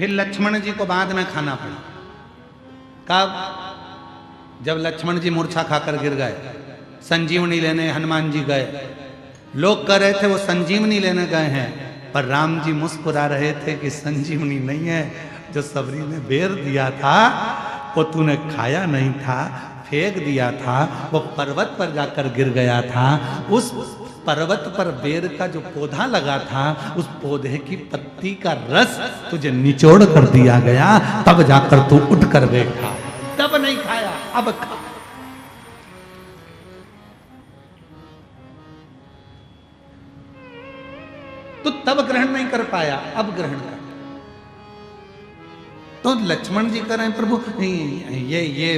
फिर लक्ष्मण जी को बाद में खाना पड़ा। कब? जब लक्ष्मण जी मूर्छा खाकर गिर गए, संजीवनी लेने हनुमान जी गए। लोग कह रहे थे वो संजीवनी लेने गए हैं, पर राम जी मुस्कुरा रहे थे कि संजीवनी नहीं है, जो सबरी ने बेर दिया था वो तूने खाया नहीं था, फेंक दिया था, वो पर्वत पर जाकर गिर गया था। उस पर्वत पर बेर का जो पौधा लगा था, उस पौधे की पत्ती का रस तुझे निचोड़ कर दिया गया, तब जाकर तू उठ कर बैठा, तब नहीं खाया, अब खा। तो तब ग्रहण नहीं कर पाया, अब ग्रहण कर। तो लक्ष्मण जी कह रहे हैं प्रभु ये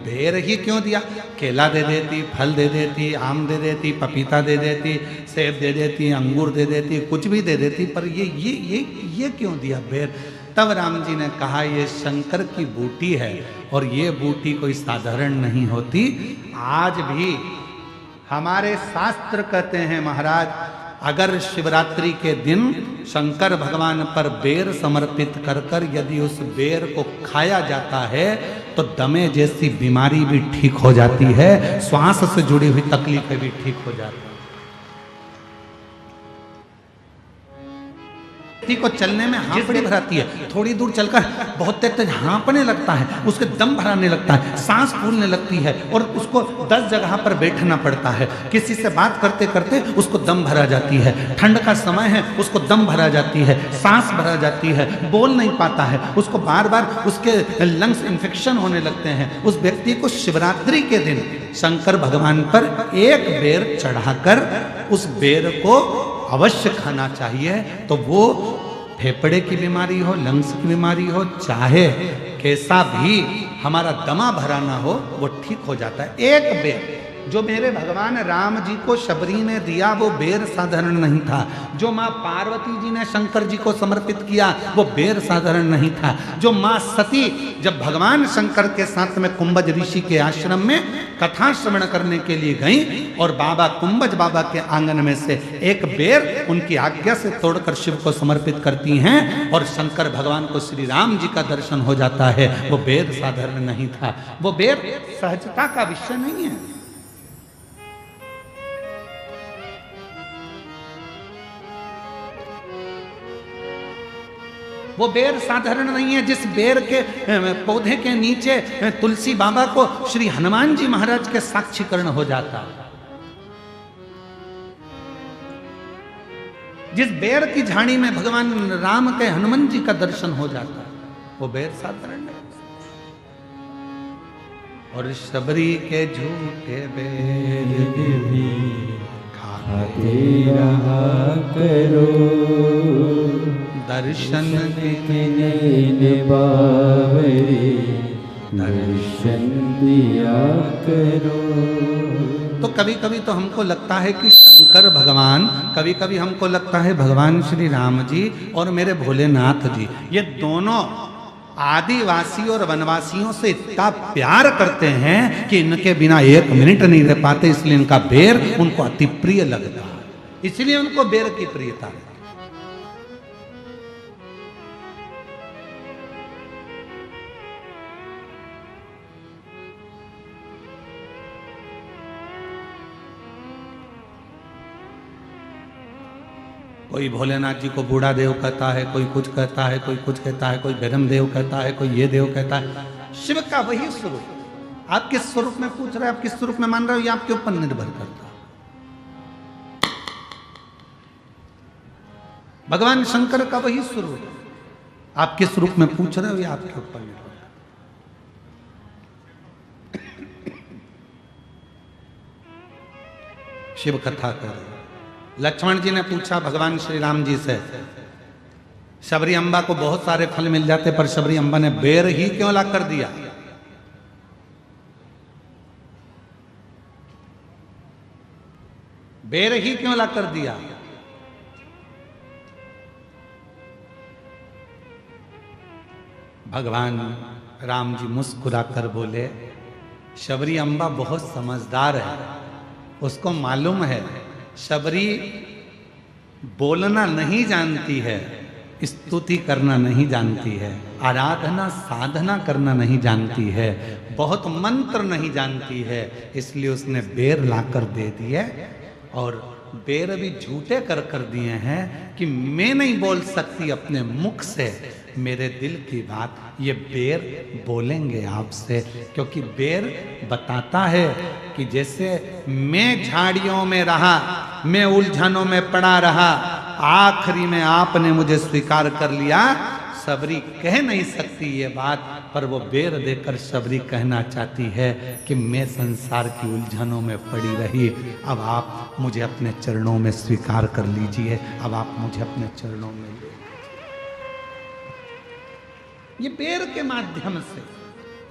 बेर ही क्यों दिया? केला दे देती, फल दे देती, आम दे देती, पपीता दे देती, सेब दे देती, अंगूर दे देती, कुछ भी दे देती, पर ये क्यों दिया बेर? तब राम जी ने कहा ये शंकर की बूटी है और ये बूटी कोई साधारण नहीं होती। आज भी हमारे शास्त्र कहते हैं महाराज, अगर शिवरात्रि के दिन शंकर भगवान पर बेर समर्पित कर कर यदि उस बेर को खाया जाता है तो दमे जैसी बीमारी भी ठीक हो जाती है, श्वास से जुड़ी हुई तकलीफें भी ठीक हो जाती है। व्यक्ति को चलने में हाँफड़ी भराती है, थोड़ी दूर चलकर बहुत तेज हाँपने लगता है, उसके दम भराने लगता है, सांस फूलने लगती है और उसको 10 जगह पर बैठना पड़ता है। किसी से बात करते करते उसको दम भरा जाती है, ठंड का समय है उसको दम भरा जाती है, सांस भरा जाती है, बोल नहीं पाता है, उसको बार बार उसके लंग्स इन्फेक्शन होने लगते हैं। उस व्यक्ति को शिवरात्रि के दिन शंकर भगवान पर एक बेर चढ़ाकर उस बेर को अवश्य खाना चाहिए। तो वो फेफड़े की बीमारी हो, लंग्स की बीमारी हो, चाहे कैसा भी हमारा दमा भरा ना हो, वो ठीक हो जाता है। एक बेर जो मेरे भगवान राम जी को शबरी ने दिया वो बेर साधारण नहीं था, जो माँ पार्वती जी ने शंकर जी को समर्पित किया वो बेर साधारण नहीं था, जो माँ सती जब भगवान शंकर के साथ में कुंभज ऋषि के आश्रम में कथा श्रवण करने के लिए गई और बाबा कुंभज बाबा के आंगन में से एक बेर उनकी आज्ञा से तोड़कर शिव को समर्पित करती हैं और शंकर भगवान को श्री राम जी का दर्शन हो जाता है, वो बेर साधारण नहीं था, वो बेर सहजता का विषय नहीं है। वो बेर साधारण नहीं है जिस बेर के पौधे के नीचे तुलसी बाबा को श्री हनुमान जी महाराज के साक्षीकरण हो जाता, जिस बेर की झाड़ी में भगवान राम के हनुमान जी का दर्शन हो जाता, वो बेर साधारण नहीं। और शबरी के झूठे बेर भी खाते रहा करो, दर्शन के बावरे दर्शन दिया करो। तो कभी कभी तो हमको लगता है कि शंकर भगवान, कभी कभी हमको लगता है भगवान श्री राम जी और मेरे भोलेनाथ जी, ये दोनों आदिवासी और वनवासियों से इतना प्यार करते हैं कि इनके बिना एक मिनट नहीं रह पाते, इसलिए इनका बेर उनको अति प्रिय लगता है, इसलिए उनको बेर की प्रियता है। कोई भोलेनाथ जी को बूढ़ा देव कहता है, कोई कुछ कहता है, कोई कुछ कहता है, कोई गरम देव कहता है, कोई ये देव कहता है। शिव का वही स्वरूप, आप किस स्वरूप में पूछ रहे हैं, आप किस स्वरूप में मान रहे हो, ये आपके ऊपर निर्भर करता है। भगवान शंकर का वही स्वरूप, आप किस रूप में पूछ रहे हो ये आपके ऊपर निर्भर करता है। शिव कथा कर लक्ष्मण जी ने पूछा भगवान श्री राम जी से, शबरी अम्बा को बहुत सारे फल मिल जाते पर शबरी अम्बा ने बेर ही क्यों ला कर दिया? बेर ही क्यों ला कर दिया? भगवान राम जी मुस्कुराकर बोले, शबरी अम्बा बहुत समझदार है, उसको मालूम है शबरी बोलना नहीं जानती है, स्तुति करना नहीं जानती है, आराधना साधना करना नहीं जानती है, बहुत मंत्र नहीं जानती है, इसलिए उसने बेर लाकर दे दिए। और बेर भी झूठे कर दिए हैं कि मैं नहीं बोल सकती अपने मुख से मेरे दिल की बात, ये बेर बोलेंगे आपसे। क्योंकि बेर बताता है कि जैसे मैं झाड़ियों में रहा, मैं उलझनों में पड़ा रहा, आखिरी में आपने मुझे स्वीकार कर लिया। सबरी कह नहीं सकती ये बात, पर वो बेर देकर सबरी कहना चाहती है कि मैं संसार की उलझनों में पड़ी रही, अब आप मुझे अपने चरणों में स्वीकार कर लीजिए, अब आप मुझे अपने चरणों में ले। ये बेर के माध्यम से,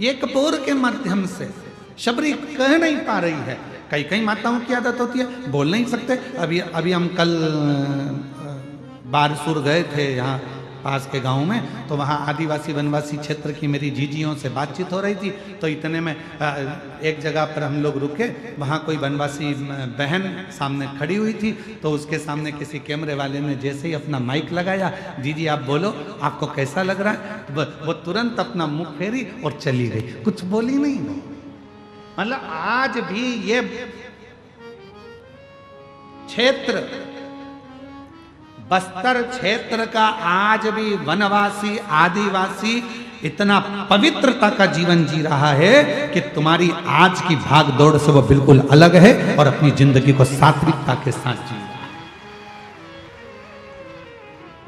ये कपूर के माध्यम से शबरी कह नहीं पा रही है। कई कई माताओं की आदत होती है बोल नहीं सकते। अभी हम कल बारसूर गए थे यहाँ पास के गांव में, तो वहाँ आदिवासी वनवासी क्षेत्र की मेरी जीजियों से बातचीत हो रही थी। तो इतने में एक जगह पर हम लोग रुके, वहाँ कोई वनवासी बहन सामने खड़ी हुई थी। तो उसके सामने किसी कैमरे वाले ने जैसे ही अपना माइक लगाया, जीजी आप बोलो, आपको कैसा लग रहा है, वो तुरंत अपना मुंह फेरी और चली गई, कुछ बोली नहीं वो। मतलब आज भी ये क्षेत्र, बस्तर क्षेत्र का आज भी वनवासी आदिवासी इतना पवित्रता का जीवन जी रहा है कि तुम्हारी आज की भाग दौड़ से वो बिल्कुल अलग है और अपनी जिंदगी को सात्विकता के साथ जी रहा है।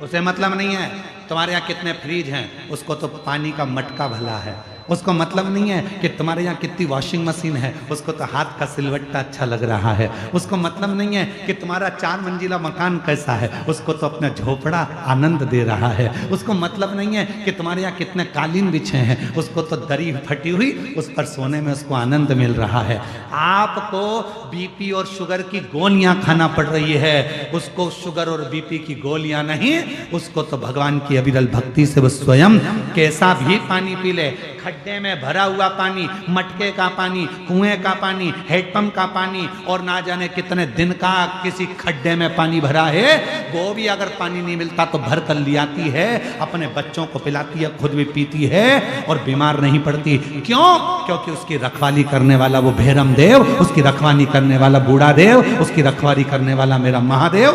उसे मतलब नहीं है तुम्हारे यहाँ कितने फ्रिज हैं, उसको तो पानी का मटका भला है। उसको मतलब नहीं है कि तुम्हारे यहाँ कितनी वॉशिंग मशीन है, उसको तो हाथ का सिलवट्टा अच्छा लग रहा है। उसको मतलब नहीं है कि तुम्हारा 4 मंजिला मकान कैसा है, उसको तो अपना झोपड़ा आनंद दे रहा है। उसको मतलब नहीं है कि तुम्हारे यहाँ कितने कालीन बिछे हैं, उसको तो दरी फटी हुई उस पर सोने में उसको आनंद मिल रहा है। आपको बीपी और शुगर की गोलियां खाना पड़ रही है, उसको शुगर और बीपी की गोलियां नहीं, उसको तो भगवान की अविरल भक्ति से वो स्वयं कैसा भी पानी पी ले, खड्डे में भरा हुआ पानी, मटके का पानी, कुएं का पानी, हेडपंप का पानी, और ना जाने कितने दिन का किसी खड्डे में पानी भरा है, वो भी अगर पानी नहीं मिलता तो भर कर ले आती है, अपने बच्चों को पिलाती है, खुद भी पीती है और बीमार नहीं पड़ती। क्यों? क्योंकि उसकी रखवाली करने वाला वो भैरम देव, उसकी रखवाली करने वाला बूढ़ा देव, उसकी रखवाली करने वाला मेरा महादेव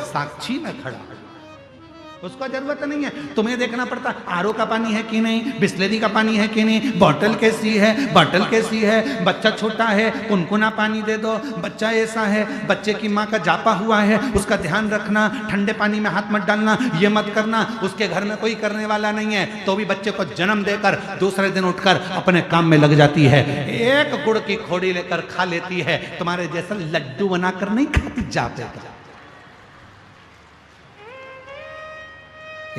साक्षी में खड़ा। उसको जरूरत नहीं है तुम्हें देखना पड़ता आरओ का पानी है कि नहीं, बिस्लेरी का पानी है कि नहीं, बॉटल कैसी है, बॉटल कैसी है, बच्चा छोटा है कुनकुना पानी दे दो, बच्चा ऐसा है, बच्चे की माँ का जापा हुआ है, उसका ध्यान रखना, ठंडे पानी में हाथ मत डालना, ये मत करना। उसके घर में कोई करने वाला नहीं है, तो भी बच्चे को जन्म देकर दूसरे दिन उठकर अपने काम में लग जाती है, एक गुड़ की खोड़ी लेकर खा लेती है, तुम्हारे जैसा लड्डू बनाकर नहीं खाती जापे का।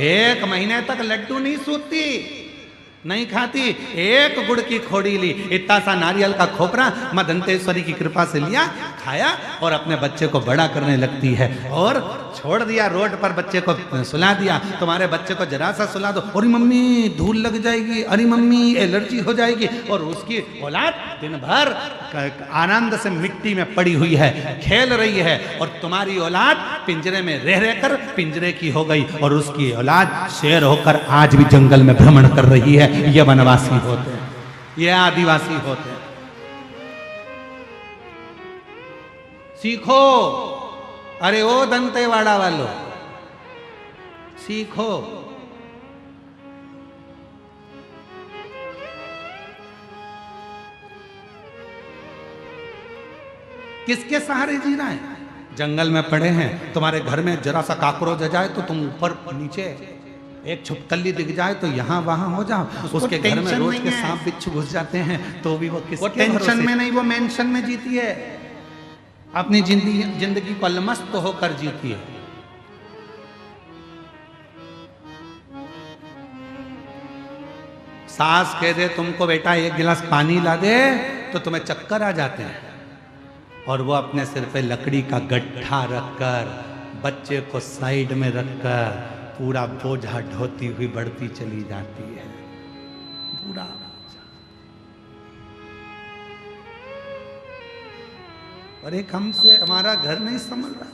1 महीने तक लड्डू नहीं सूती, नहीं खाती, एक गुड़ की खोड़ी ली, इतना सा नारियल का खोपरा मां दंतेश्वरी की कृपा से लिया, खाया और अपने बच्चे को बड़ा करने लगती है। और छोड़ दिया रोड पर, बच्चे को सुला दिया। तुम्हारे बच्चे को जरा सा सुला दो, अरे मम्मी धूल लग जाएगी, अरे मम्मी एलर्जी हो जाएगी, और उसकी औलाद दिन भर आनंद से मिट्टी में पड़ी हुई है, खेल रही है, और तुम्हारी औलाद पिंजरे में रह रहकर पिंजरे की हो गई, और उसकी औलाद शेर होकर आज भी जंगल में भ्रमण कर रही है। ये वनवासी होते हैं, ये आदिवासी होते हैं। सीखो, अरे ओ दंतेवाड़ा वालों सीखो। किसके सहारे जीना है? जंगल में पड़े हैं, तुम्हारे घर में जरा सा काकरोच आ जाए तो तुम ऊपर नीचे, एक छुपकली दिख जाए तो यहाँ वहां हो जाओ। उसके घर में रोज के सांप बिच्छू घुस जाते हैं तो भी वो टेंशन में नहीं, वो मेंशन में जीती है, अपनी जिंदगी को अलमस्त होकर जीती है। सास कह दे तुमको बेटा 1 गिलास पानी ला दे तो तुम्हें चक्कर आ जाते हैं, और वो अपने सिर पे लकड़ी का गड्ढा रखकर, बच्चे को साइड में रखकर पूरा बोझा ढोती हुई बढ़ती चली जाती है। पूरा और एक हमसे हमारा घर नहीं संभल रहा।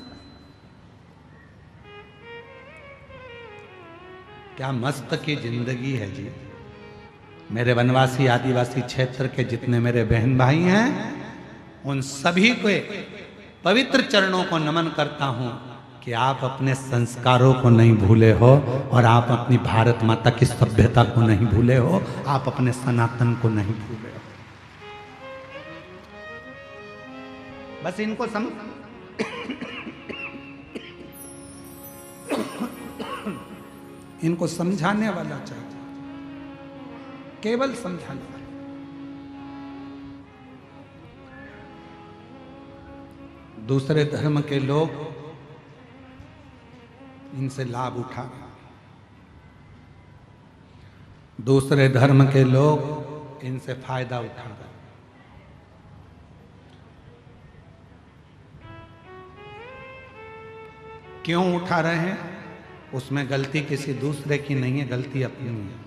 क्या मस्त की जिंदगी है जी। मेरे वनवासी आदिवासी क्षेत्र के जितने मेरे बहन भाई हैं, उन सभी को पवित्र चरणों को नमन करता हूं कि आप अपने संस्कारों को नहीं भूले हो और आप अपनी भारत माता की सभ्यता को नहीं भूले हो, आप अपने सनातन को नहीं भूले हो। बस इनको इनको समझाने वाला चाहिए, केवल समझाने वाला। दूसरे धर्म के लोग इनसे लाभ उठा रहे, दूसरे धर्म के लोग इनसे फायदा उठा रहे। क्यों उठा रहे हैं? उसमें गलती किसी दूसरे की नहीं है, गलती अपनी है।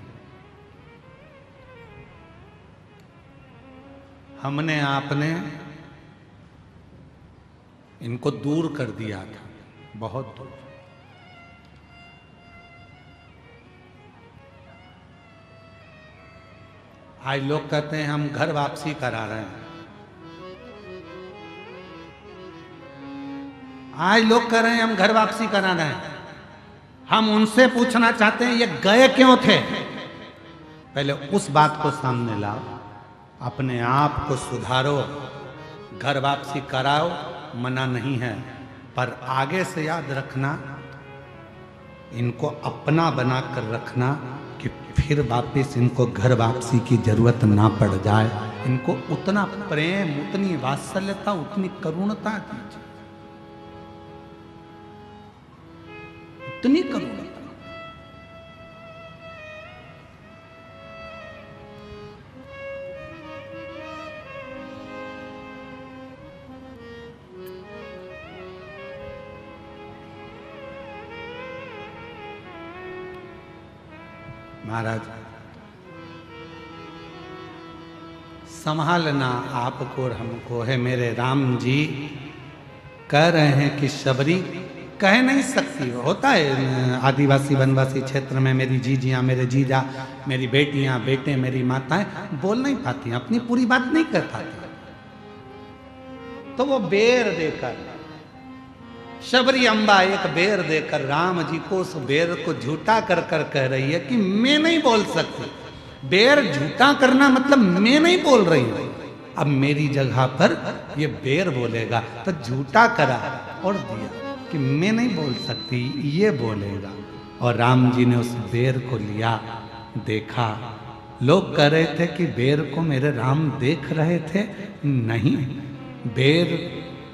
हमने आपने इनको दूर कर दिया था, बहुत दूर। आज लोग कहते हैं हम घर वापसी करा रहे हैं। आज लोग कह रहे हैं हम घर वापसी करा रहे हैं। हम उनसे पूछना चाहते हैं ये गए क्यों थे? पहले उस बात को सामने लाओ, अपने आप को सुधारो, घर वापसी कराओ, मना नहीं है, पर आगे से याद रखना, इनको अपना बना कर रखना कि फिर वापस इनको घर वापसी की जरूरत ना पड़ जाए। इनको उतना प्रेम, उतनी वात्सल्यता, उतनी करुणता दीजिए, उतनी करुणता। महाराज, संभालना आपको और हमको है। मेरे राम जी कह रहे हैं कि शबरी कह नहीं सकती। होता है आदिवासी वनवासी क्षेत्र में, मेरी जीजियाँ, मेरे जीजा, मेरी बेटियाँ, बेटे, मेरी माताएं बोल नहीं पाती, अपनी पूरी बात नहीं कर पाती, तो वो बेर देकर, शबरी अम्बा एक बेर देकर राम जी को उस बेर को झूठा कर कर कह रही है कि मैं नहीं बोल सकती। बेर झूठा करना मतलब मैं नहीं बोल रही हूं, अब मेरी जगह पर ये बेर बोलेगा, तो झूठा करा और दिया कि मैं नहीं बोल सकती, ये बोलेगा। और राम जी ने उस बेर को लिया, देखा। लोग कह रहे थे कि बेर को मेरे राम देख रहे थे, नहीं, बेर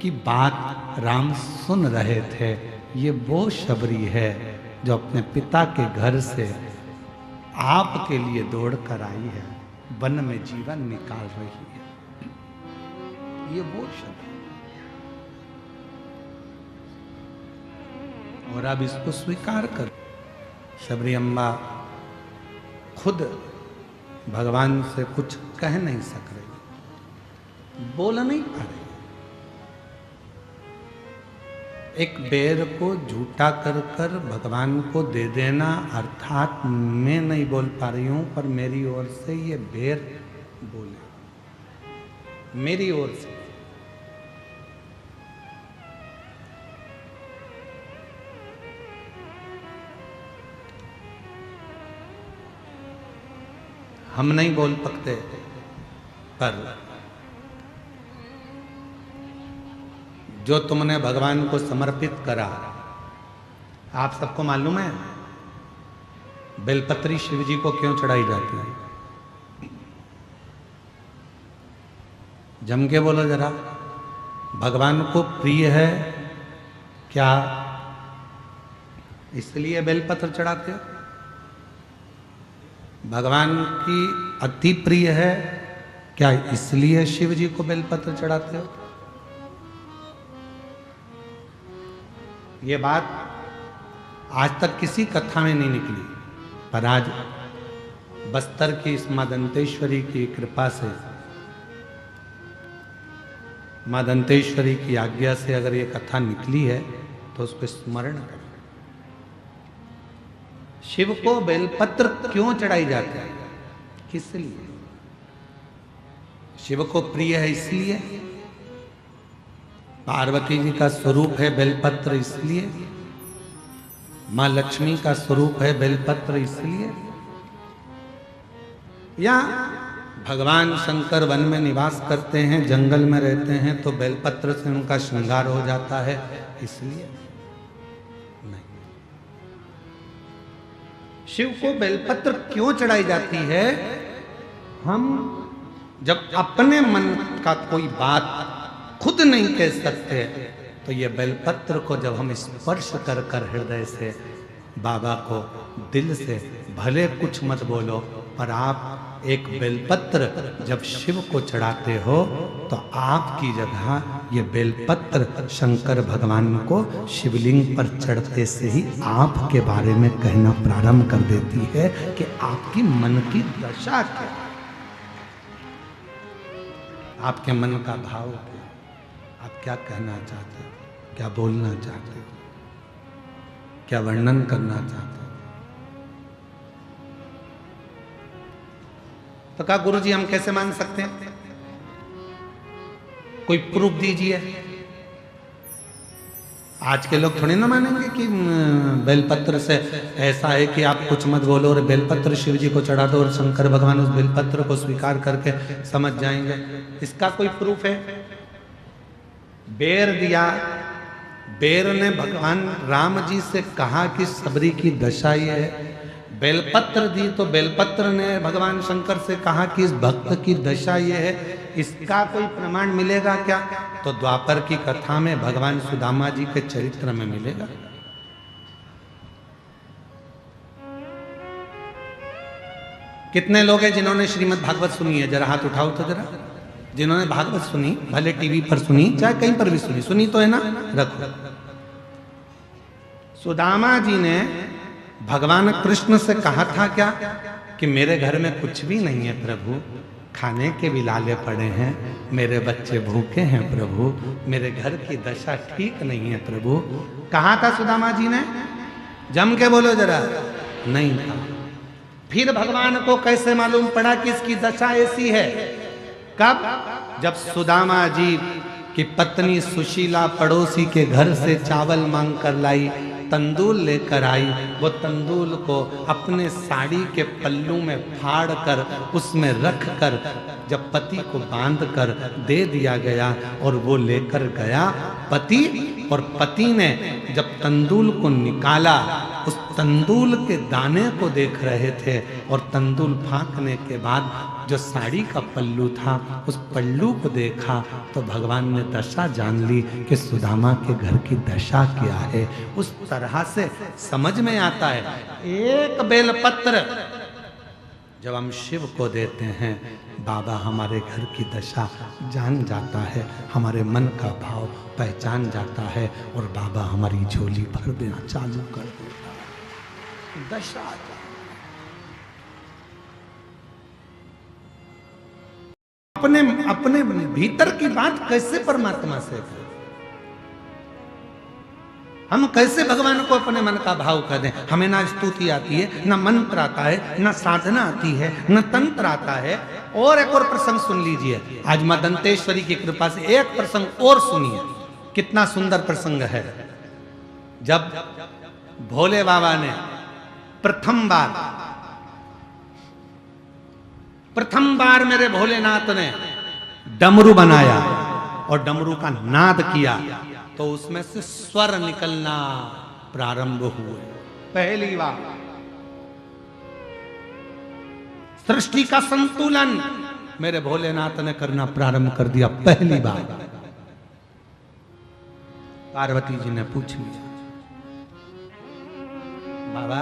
की बात राम सुन रहे थे। ये वो शबरी है जो अपने पिता के घर से आपके लिए दौड़ कर आई है, वन में जीवन निकाल रही है। ये वो शबरी, और अब इसको स्वीकार कर। शबरी अम्बा खुद भगवान से कुछ कह नहीं सक रही, बोल नहीं पा रही। एक बेर को झूठा कर कर भगवान को दे देना, अर्थात मैं नहीं बोल पा रही हूं, पर मेरी ओर से ये बेर बोले, मेरी ओर से। हम नहीं बोल सकते, पर जो तुमने भगवान को समर्पित करा, आप सबको मालूम है बेलपत्री शिव जी को क्यों चढ़ाई जाती है? जम के बोलो जरा, भगवान को प्रिय है क्या इसलिए बेलपत्र चढ़ाते हो? भगवान की अति प्रिय है क्या इसलिए शिव जी को बेलपत्र चढ़ाते हो? ये बात आज तक किसी कथा में नहीं निकली, पर आज बस्तर की इस मां दंतेश्वरी की कृपा से, मां दंतेश्वरी की आज्ञा से अगर ये कथा निकली है तो उसको स्मरण करें। शिव को बेलपत्र क्यों चढ़ाई जाती है? किस लिए? शिव को प्रिय है इसलिए, पार्वती जी का स्वरूप है बेलपत्र इसलिए, मां लक्ष्मी का स्वरूप है बेलपत्र इसलिए, या भगवान शंकर वन में निवास करते हैं, जंगल में रहते हैं तो बेलपत्र से उनका श्रृंगार हो जाता है इसलिए? नहीं। शिव को बेलपत्र क्यों चढ़ाई जाती है? हम जब अपने मन का कोई बात खुद नहीं कह सकते तो ये बेलपत्र को जब हम स्पर्श कर कर हृदय से बाबा को दिल से, भले कुछ मत बोलो पर आप एक बेलपत्र जब शिव को चढ़ाते हो तो आपकी जगह ये बेलपत्र शंकर भगवान को शिवलिंग पर चढ़ते से ही आपके बारे में कहना प्रारंभ कर देती है कि आपकी मन की दशा क्या, आपके मन का भाव क्या, आप क्या कहना चाहते हो, क्या बोलना चाहते हो, क्या वर्णन करना चाहते हो। तो कहा गुरुजी हम कैसे मान सकते हैं? कोई प्रूफ दीजिए। आज के लोग थोड़ी ना मानेंगे कि बेलपत्र से ऐसा है कि आप कुछ मत बोलो और बेलपत्र शिव जी को चढ़ा दो और शंकर भगवान उस बेलपत्र को स्वीकार करके समझ जाएंगे। इसका कोई प्रूफ है? बेर दिया, बेर ने भगवान राम जी से कहा कि सबरी की दशा ये है। बेलपत्र दी तो बेलपत्र ने भगवान शंकर से कहा कि इस भक्त की दशा ये है। इसका कोई प्रमाण मिलेगा क्या? तो द्वापर की कथा में भगवान सुदामा जी के चरित्र में मिलेगा। कितने लोग हैं जिन्होंने श्रीमद् भागवत सुनी है? जरा हाथ उठाओ तो जरा। जिन्होंने भागवत सुनी, भले टीवी पर सुनी चाहे कहीं पर भी सुनी, सुनी तो है ना? रखो। सुदामा जी ने भगवान कृष्ण से कहा था क्या कि मेरे घर में कुछ भी नहीं है प्रभु, खाने के भी लाले पड़े हैं, मेरे बच्चे भूखे हैं प्रभु, मेरे घर की दशा ठीक नहीं है प्रभु। कहा था सुदामा जी ने? जम के बोलो जरा। नहीं था। फिर भगवान को कैसे मालूम पड़ा कि इसकी दशा ऐसी है? कब? जब सुदामा जी की पत्नी सुशीला पड़ोसी के घर से चावल मांग कर लाई, तंदूल लेकर आई। वो तंदूल को अपने साड़ी के पल्लू में फाड़ कर उसमें रख कर जब पति को बांध कर दे दिया गया और वो लेकर गया पति, और पति ने जब तंदूल को निकाला उस तंदूल के दाने को देख रहे थे और तंदूल फांकने के बाद जो साड़ी का पल्लू था उस पल्लू को देखा तो भगवान ने दशा जान ली कि सुदामा के घर की दशा क्या है। उस तरह से समझ में आता है। एक बेलपत्र जब हम शिव को देते हैं, बाबा हमारे घर की दशा जान जाता है, हमारे मन का भाव पहचान जाता है और बाबा हमारी झोली भर देना चालू कर देता है। दशा अपने अपने भीतर की बात कैसे परमात्मा से करें? हम कैसे भगवान को अपने मन का भाव कर दें? हमें ना स्तुति आती है, ना मंत्र आता है, ना साधना आती है, ना तंत्र आता है। और एक और प्रसंग सुन लीजिए। आज मां दंतेश्वरी की कृपा से एक प्रसंग और सुनिए, कितना सुंदर प्रसंग है। जब भोले बाबा ने प्रथम बार मेरे भोलेनाथ ने डमरू बनाया और डमरू का नाद किया तो उसमें से स्वर निकलना प्रारंभ हुए। पहली बार सृष्टि का संतुलन मेरे भोलेनाथ ने करना प्रारंभ कर दिया। पहली बार पार्वती जी ने पूछ लिया, बाबा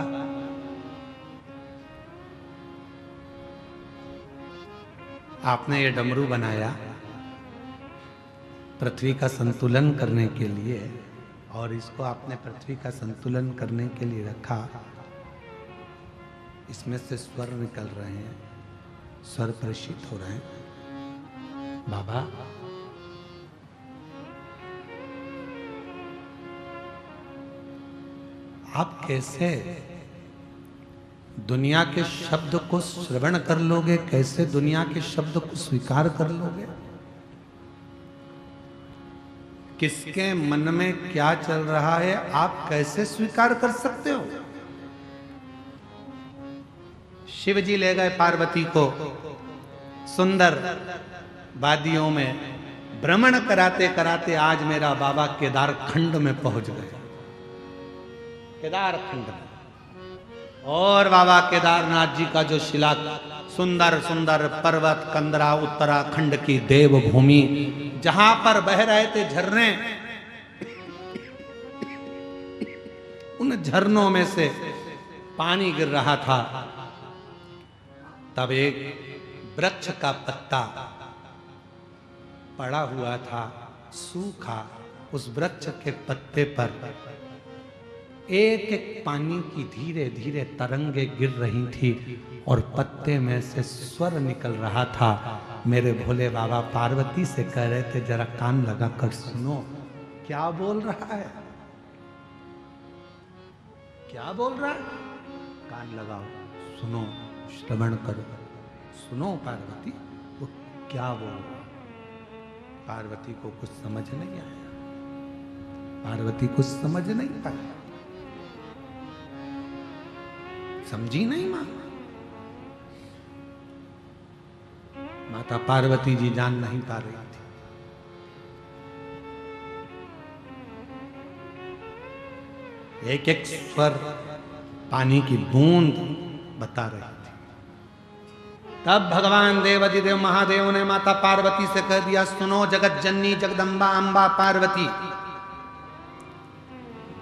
आपने ये डमरू बनाया पृथ्वी का संतुलन करने के लिए, और इसको आपने पृथ्वी का संतुलन करने के लिए रखा, इसमें से स्वर निकल रहे हैं, स्वर प्रशित हो रहे हैं। बाबा आप कैसे दुनिया के शब्द को श्रवण कर लोगे, कैसे दुनिया के शब्द को स्वीकार कर लोगे? किसके मन में क्या चल रहा है आप कैसे स्वीकार कर सकते हो? शिव जी ले गए पार्वती को सुंदर वादियों में, भ्रमण कराते कराते आज मेरा बाबा केदार खंड में पहुंच गए। केदार खंड में, और बाबा केदारनाथ जी का जो शिला, सुंदर सुंदर पर्वत कंदरा, उत्तराखंड की देवभूमि, जहां पर बह रहे थे झरने, उन झरनों में से पानी गिर रहा था। तब एक वृक्ष का पत्ता पड़ा हुआ था सूखा, उस वृक्ष के पत्ते पर एक एक पानी की धीरे धीरे तरंगे गिर रही थी और पत्ते में से स्वर निकल रहा था। मेरे भोले बाबा पार्वती से कह रहे थे जरा कान लगा कर सुनो, क्या बोल रहा है, क्या बोल रहा है, कान लगाओ, सुनो, श्रवण करो, सुनो पार्वती वो क्या बोल रहा है। पार्वती को कुछ समझ नहीं आया, पार्वती कुछ समझ नहीं पाया, समझी नहीं मां। माता पार्वती जी जान नहीं पा रही थी। एक एक स्वर पानी की बूंद बता रही थी। तब भगवान देवाधिदेव महादेव ने माता पार्वती से कह दिया, सुनो जगत जननी जगदम्बा अंबा पार्वती,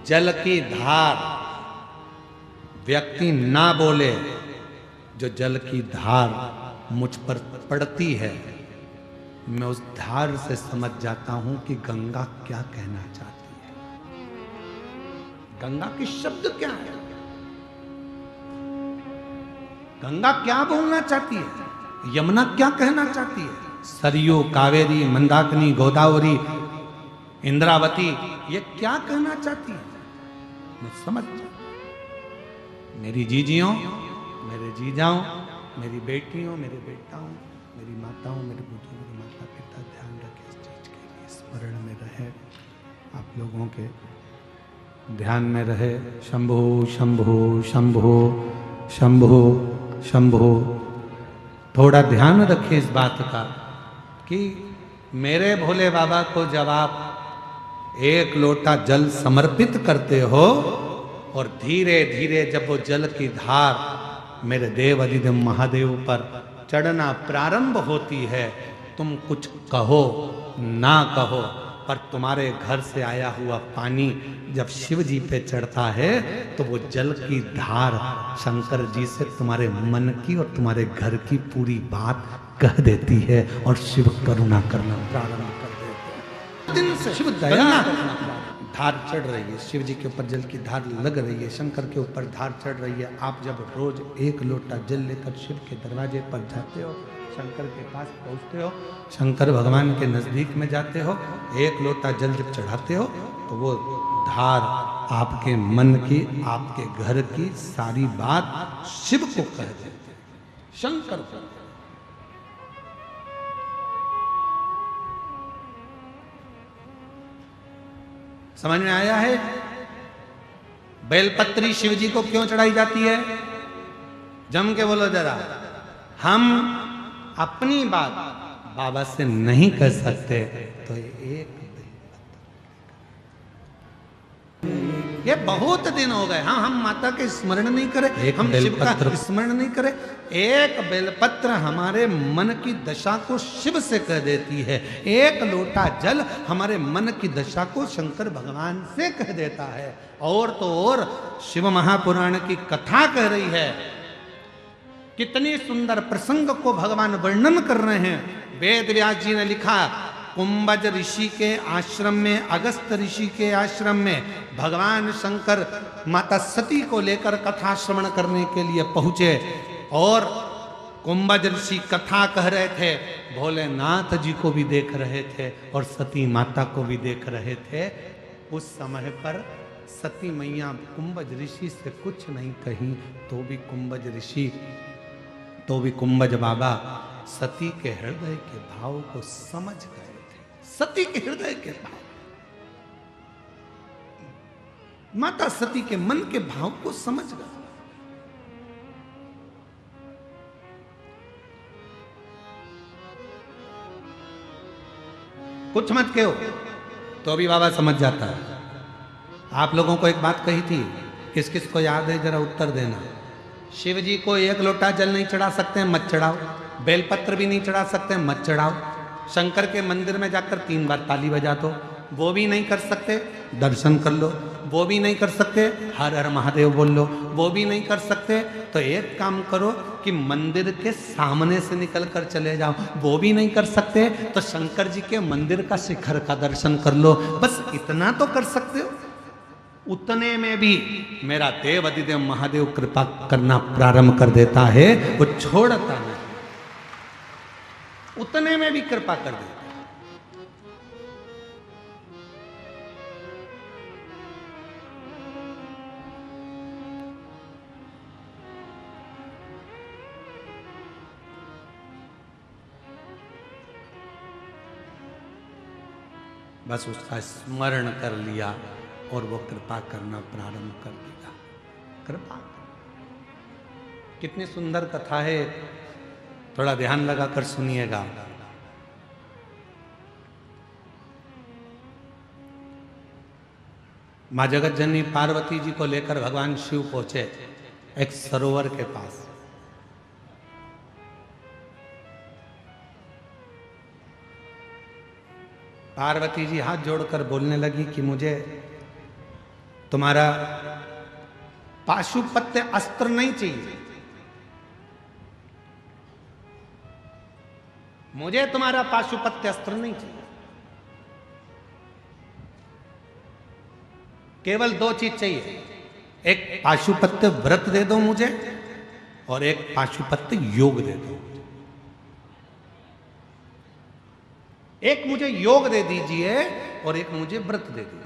जल की धार व्यक्ति ना बोले, जो जल की धार मुझ पर पड़ती है, मैं उस धार से समझ जाता हूं कि गंगा क्या कहना चाहती है, गंगा के शब्द क्या है, गंगा क्या बोलना चाहती है, यमुना क्या कहना चाहती है, सरयू, कावेरी, मंदाकिनी, गोदावरी, इंद्रावती, ये क्या कहना चाहती है, मैं समझ। मेरी जीजियों, मेरे जीजाओं, मेरी बेटियों, मेरे बेटाओं, मेरी माताओं, मेरे बुजुर्ग, माता पिता, ध्यान रखें इस चीज के लिए, स्मरण में रहे, आप लोगों के ध्यान में रहे। शंभो शंभो शंभो शंभो शंभो। थोड़ा ध्यान रखें इस बात का कि मेरे भोले बाबा को जब आप एक लोटा जल समर्पित करते हो और धीरे धीरे जब वो जल की धार मेरे देव अधिदेव महादेव पर चढ़ना प्रारंभ होती है, तुम कुछ कहो ना कहो, पर तुम्हारे घर से आया हुआ पानी जब शिव जी पे चढ़ता है तो वो जल की धार शंकर जी से तुम्हारे मन की और तुम्हारे घर की पूरी बात कह देती है और शिव करुणा करना प्रारंभ कर देते हैं। दिन से शिव दया धार चढ़ रही है, शिव जी के ऊपर जल की धार लग रही है, शंकर के ऊपर धार चढ़ रही है। आप जब रोज एक लोटा जल लेकर शिव के दरवाजे पर जाते हो, शंकर के पास पहुंचते हो, शंकर भगवान के नजदीक में जाते हो, एक लोटा जल जब चढ़ाते हो तो वो धार आपके मन की, आपके घर की सारी बात शिव को कह देते, शंकर को। समझ में आया है? बेलपत्री शिव जी को क्यों चढ़ाई जाती है? जम के बोलो जरा। हम अपनी बात बाबा से नहीं कह सकते तो एक ये बहुत दिन हो गए, हाँ हम माता के स्मरण नहीं करे, हम शिव का स्मरण नहीं करे। एक बेलपत्र हमारे मन की दशा को शिव से कह देती है, एक लोटा जल हमारे मन की दशा को शंकर भगवान से कह देता है। और तो और शिव महापुराण की कथा कह रही है, कितनी सुंदर प्रसंग को भगवान वर्णन कर रहे हैं। वेद व्यास जी ने लिखा, कुंभज ऋषि के आश्रम में, अगस्त ऋषि के आश्रम में भगवान शंकर माता सती को लेकर कथा श्रवण करने के लिए पहुंचे और कुंभज ऋषि कथा कह रहे थे, भोलेनाथ जी को भी देख रहे थे और सती माता को भी देख रहे थे। उस समय पर सती मैया कुंभज ऋषि से कुछ नहीं कही, तो भी कुंभज ऋषि, तो भी कुंभज बाबा सती के हृदय के भाव को समझ गए थे। सती के हृदय के भाव, माता सती के मन के भाव को समझ गए। कुछ मत कहो तो भी बाबा समझ जाता है। आप लोगों को एक बात कही थी, किस किस को याद है जरा उत्तर देना। शिव जी को एक लोटा जल नहीं चढ़ा सकते, मत चढ़ाओ। बेलपत्र भी नहीं चढ़ा सकते, मत चढ़ाओ। शंकर के मंदिर में जाकर 3 बार ताली बजा दो, वो भी नहीं कर सकते, दर्शन कर लो। वो भी नहीं कर सकते, हर हर महादेव बोल लो। वो भी नहीं कर सकते तो एक काम करो कि मंदिर के सामने से निकल कर चले जाओ। वो भी नहीं कर सकते तो शंकर जी के मंदिर का शिखर का दर्शन कर लो। बस इतना तो कर सकते हो। उतने में भी मेरा देव अधिदेव महादेव कृपा करना प्रारंभ कर देता है, वो छोड़ता नहीं। उतने में भी कृपा कर देता है। बस उसका स्मरण कर लिया और वो कृपा करना प्रारंभ कर दिया। कृपा, कितनी सुंदर कथा है, थोड़ा ध्यान लगाकर सुनिएगा। मां जगत जननी पार्वती जी को लेकर भगवान शिव पहुंचे एक सरोवर के पास। पार्वती जी हाथ जोड़कर बोलने लगी कि मुझे तुम्हारा पाशुपत्य अस्त्र नहीं चाहिए, मुझे तुम्हारा पाशुपत्य अस्त्र नहीं चाहिए। केवल 2 चीज चाहिए, एक पाशुपत्य व्रत दे दो मुझे और एक पाशुपत्य योग दे दो। एक मुझे योग दे दीजिए और एक मुझे व्रत दे दीजिए।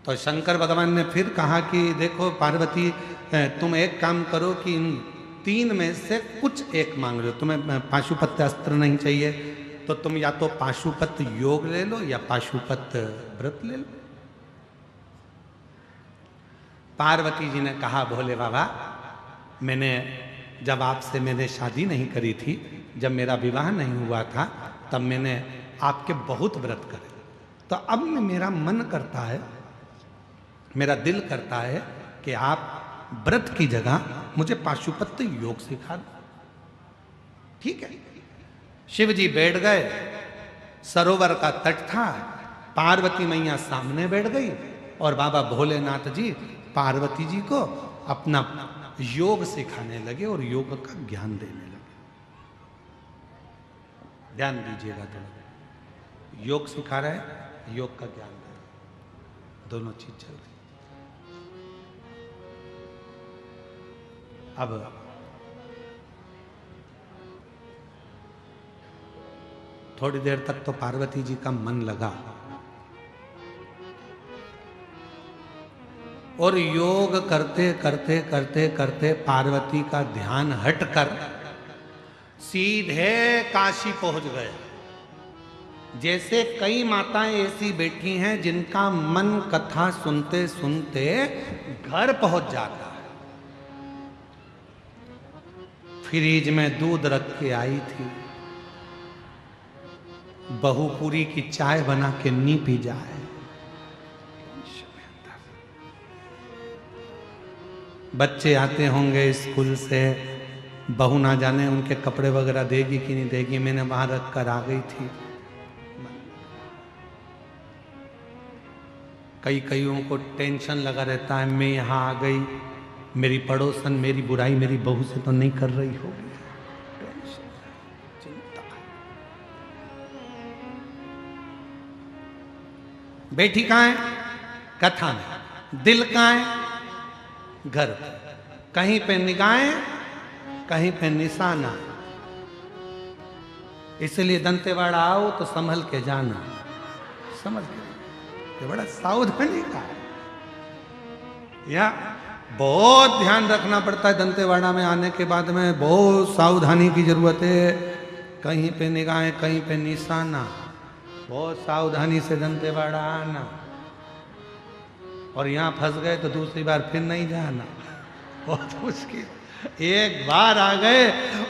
तो शंकर भगवान ने फिर कहा कि देखो पार्वती, तुम एक काम करो कि इन 3 में से कुछ एक मांग लो। तुम्हें पाशुपत्य अस्त्र नहीं चाहिए तो तुम या तो पाशुपत्य योग ले लो या पाशुपत्य व्रत ले लो। पार्वती जी ने कहा, भोले बाबा, जब आपसे मैंने शादी नहीं करी थी, जब मेरा विवाह नहीं हुआ था, तब मैंने आपके बहुत व्रत करे। तो अब मेरा मन करता है, मेरा दिल करता है कि आप व्रत की जगह मुझे पाशुपत्य योग सिखा दो। ठीक है। शिव जी बैठ गए, सरोवर का तट था, पार्वती मैया सामने बैठ गई और बाबा भोलेनाथ जी पार्वती जी को अपना योग सिखाने लगे और योग का ज्ञान देने लगे। ध्यान दीजिएगा थोड़ा, योग सिखा रहे हैं, योग का ज्ञान दे रहे, दोनों चीज चल रही। अब थोड़ी देर तक तो पार्वती जी का मन लगा और योग करते करते करते करते पार्वती का ध्यान हटकर सीधे काशी पहुंच गए। जैसे कई माताएं ऐसी बैठी हैं जिनका मन कथा सुनते सुनते घर पहुंच जाता है। फ्रिज में दूध रख के आई थी, बहू पूरी की चाय बना के नी पी जाए। बच्चे आते होंगे स्कूल से, बहू ना जाने उनके कपड़े वगैरह देगी कि नहीं देगी, मैंने वहां रख कर आ गई थी। कईयों को टेंशन लगा रहता है, मैं यहाँ आ गई, मेरी पड़ोसन मेरी बुराई मेरी बहू से तो नहीं कर रही होगी। टेंशन, चिंता। बेटी कहाँ है? कथा में। दिल कहाँ है? घर। कहीं पे निगाहें, कहीं पे निशाना। इसलिए दंतेवाड़ा आओ तो संभल के जाना, समझ गए, ये बड़ा सावधानी का है। या बहुत ध्यान रखना पड़ता है दंतेवाड़ा में आने के बाद में, बहुत सावधानी की जरूरत है। कहीं पे निगाहें, कहीं पे निशाना, बहुत सावधानी से दंतेवाड़ा आना, और यहाँ फंस गए तो दूसरी बार फिर नहीं जाना, बहुत मुश्किल। एक बार आ गए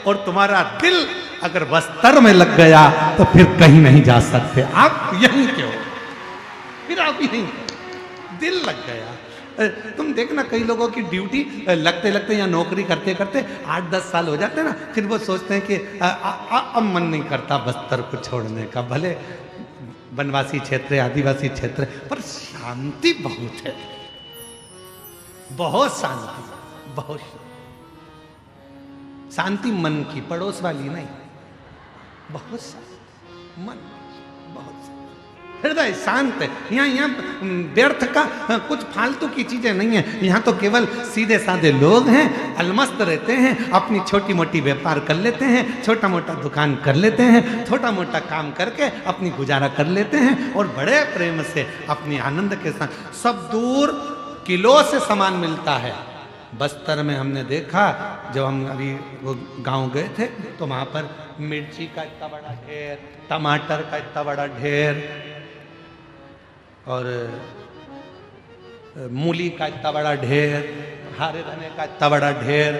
और तुम्हारा दिल अगर बस्तर में लग गया तो फिर कहीं नहीं जा सकते, आप यहीं क्यों, फिर आप यहीं, दिल लग गया। तुम देखना कई लोगों की ड्यूटी लगते लगते या नौकरी करते करते 8-10 साल हो जाते हैं ना, फिर वो सोचते हैं कि अब मन नहीं करता बस्तर को छोड़ने का, भले वनवासी क्षेत्र, आदिवासी क्षेत्र, पर शांति बहुत है, बहुत शांति, बहुत शांति मन की, पड़ोस वाली नहीं, बहुत शांति, मन बहुत शांति, हृदय शांत है। यहाँ व्यर्थ का कुछ फालतू की चीजें नहीं है, यहाँ तो केवल सीधे साधे लोग हैं, अलमस्त रहते हैं, अपनी छोटी मोटी व्यापार कर लेते हैं, छोटा मोटा दुकान कर लेते हैं, छोटा मोटा काम करके अपनी गुजारा कर लेते हैं, और बड़े प्रेम से अपनी आनंद के साथ, सब दूर किलो से सामान मिलता है। बस्तर में हमने देखा, जब हम अभी वो गांव गए थे तो वहाँ पर मिर्ची का इतना बड़ा ढेर, टमाटर का इतना बड़ा ढेर, और मूली का इतना बड़ा ढेर, हरे धने का इतना बड़ा ढेर।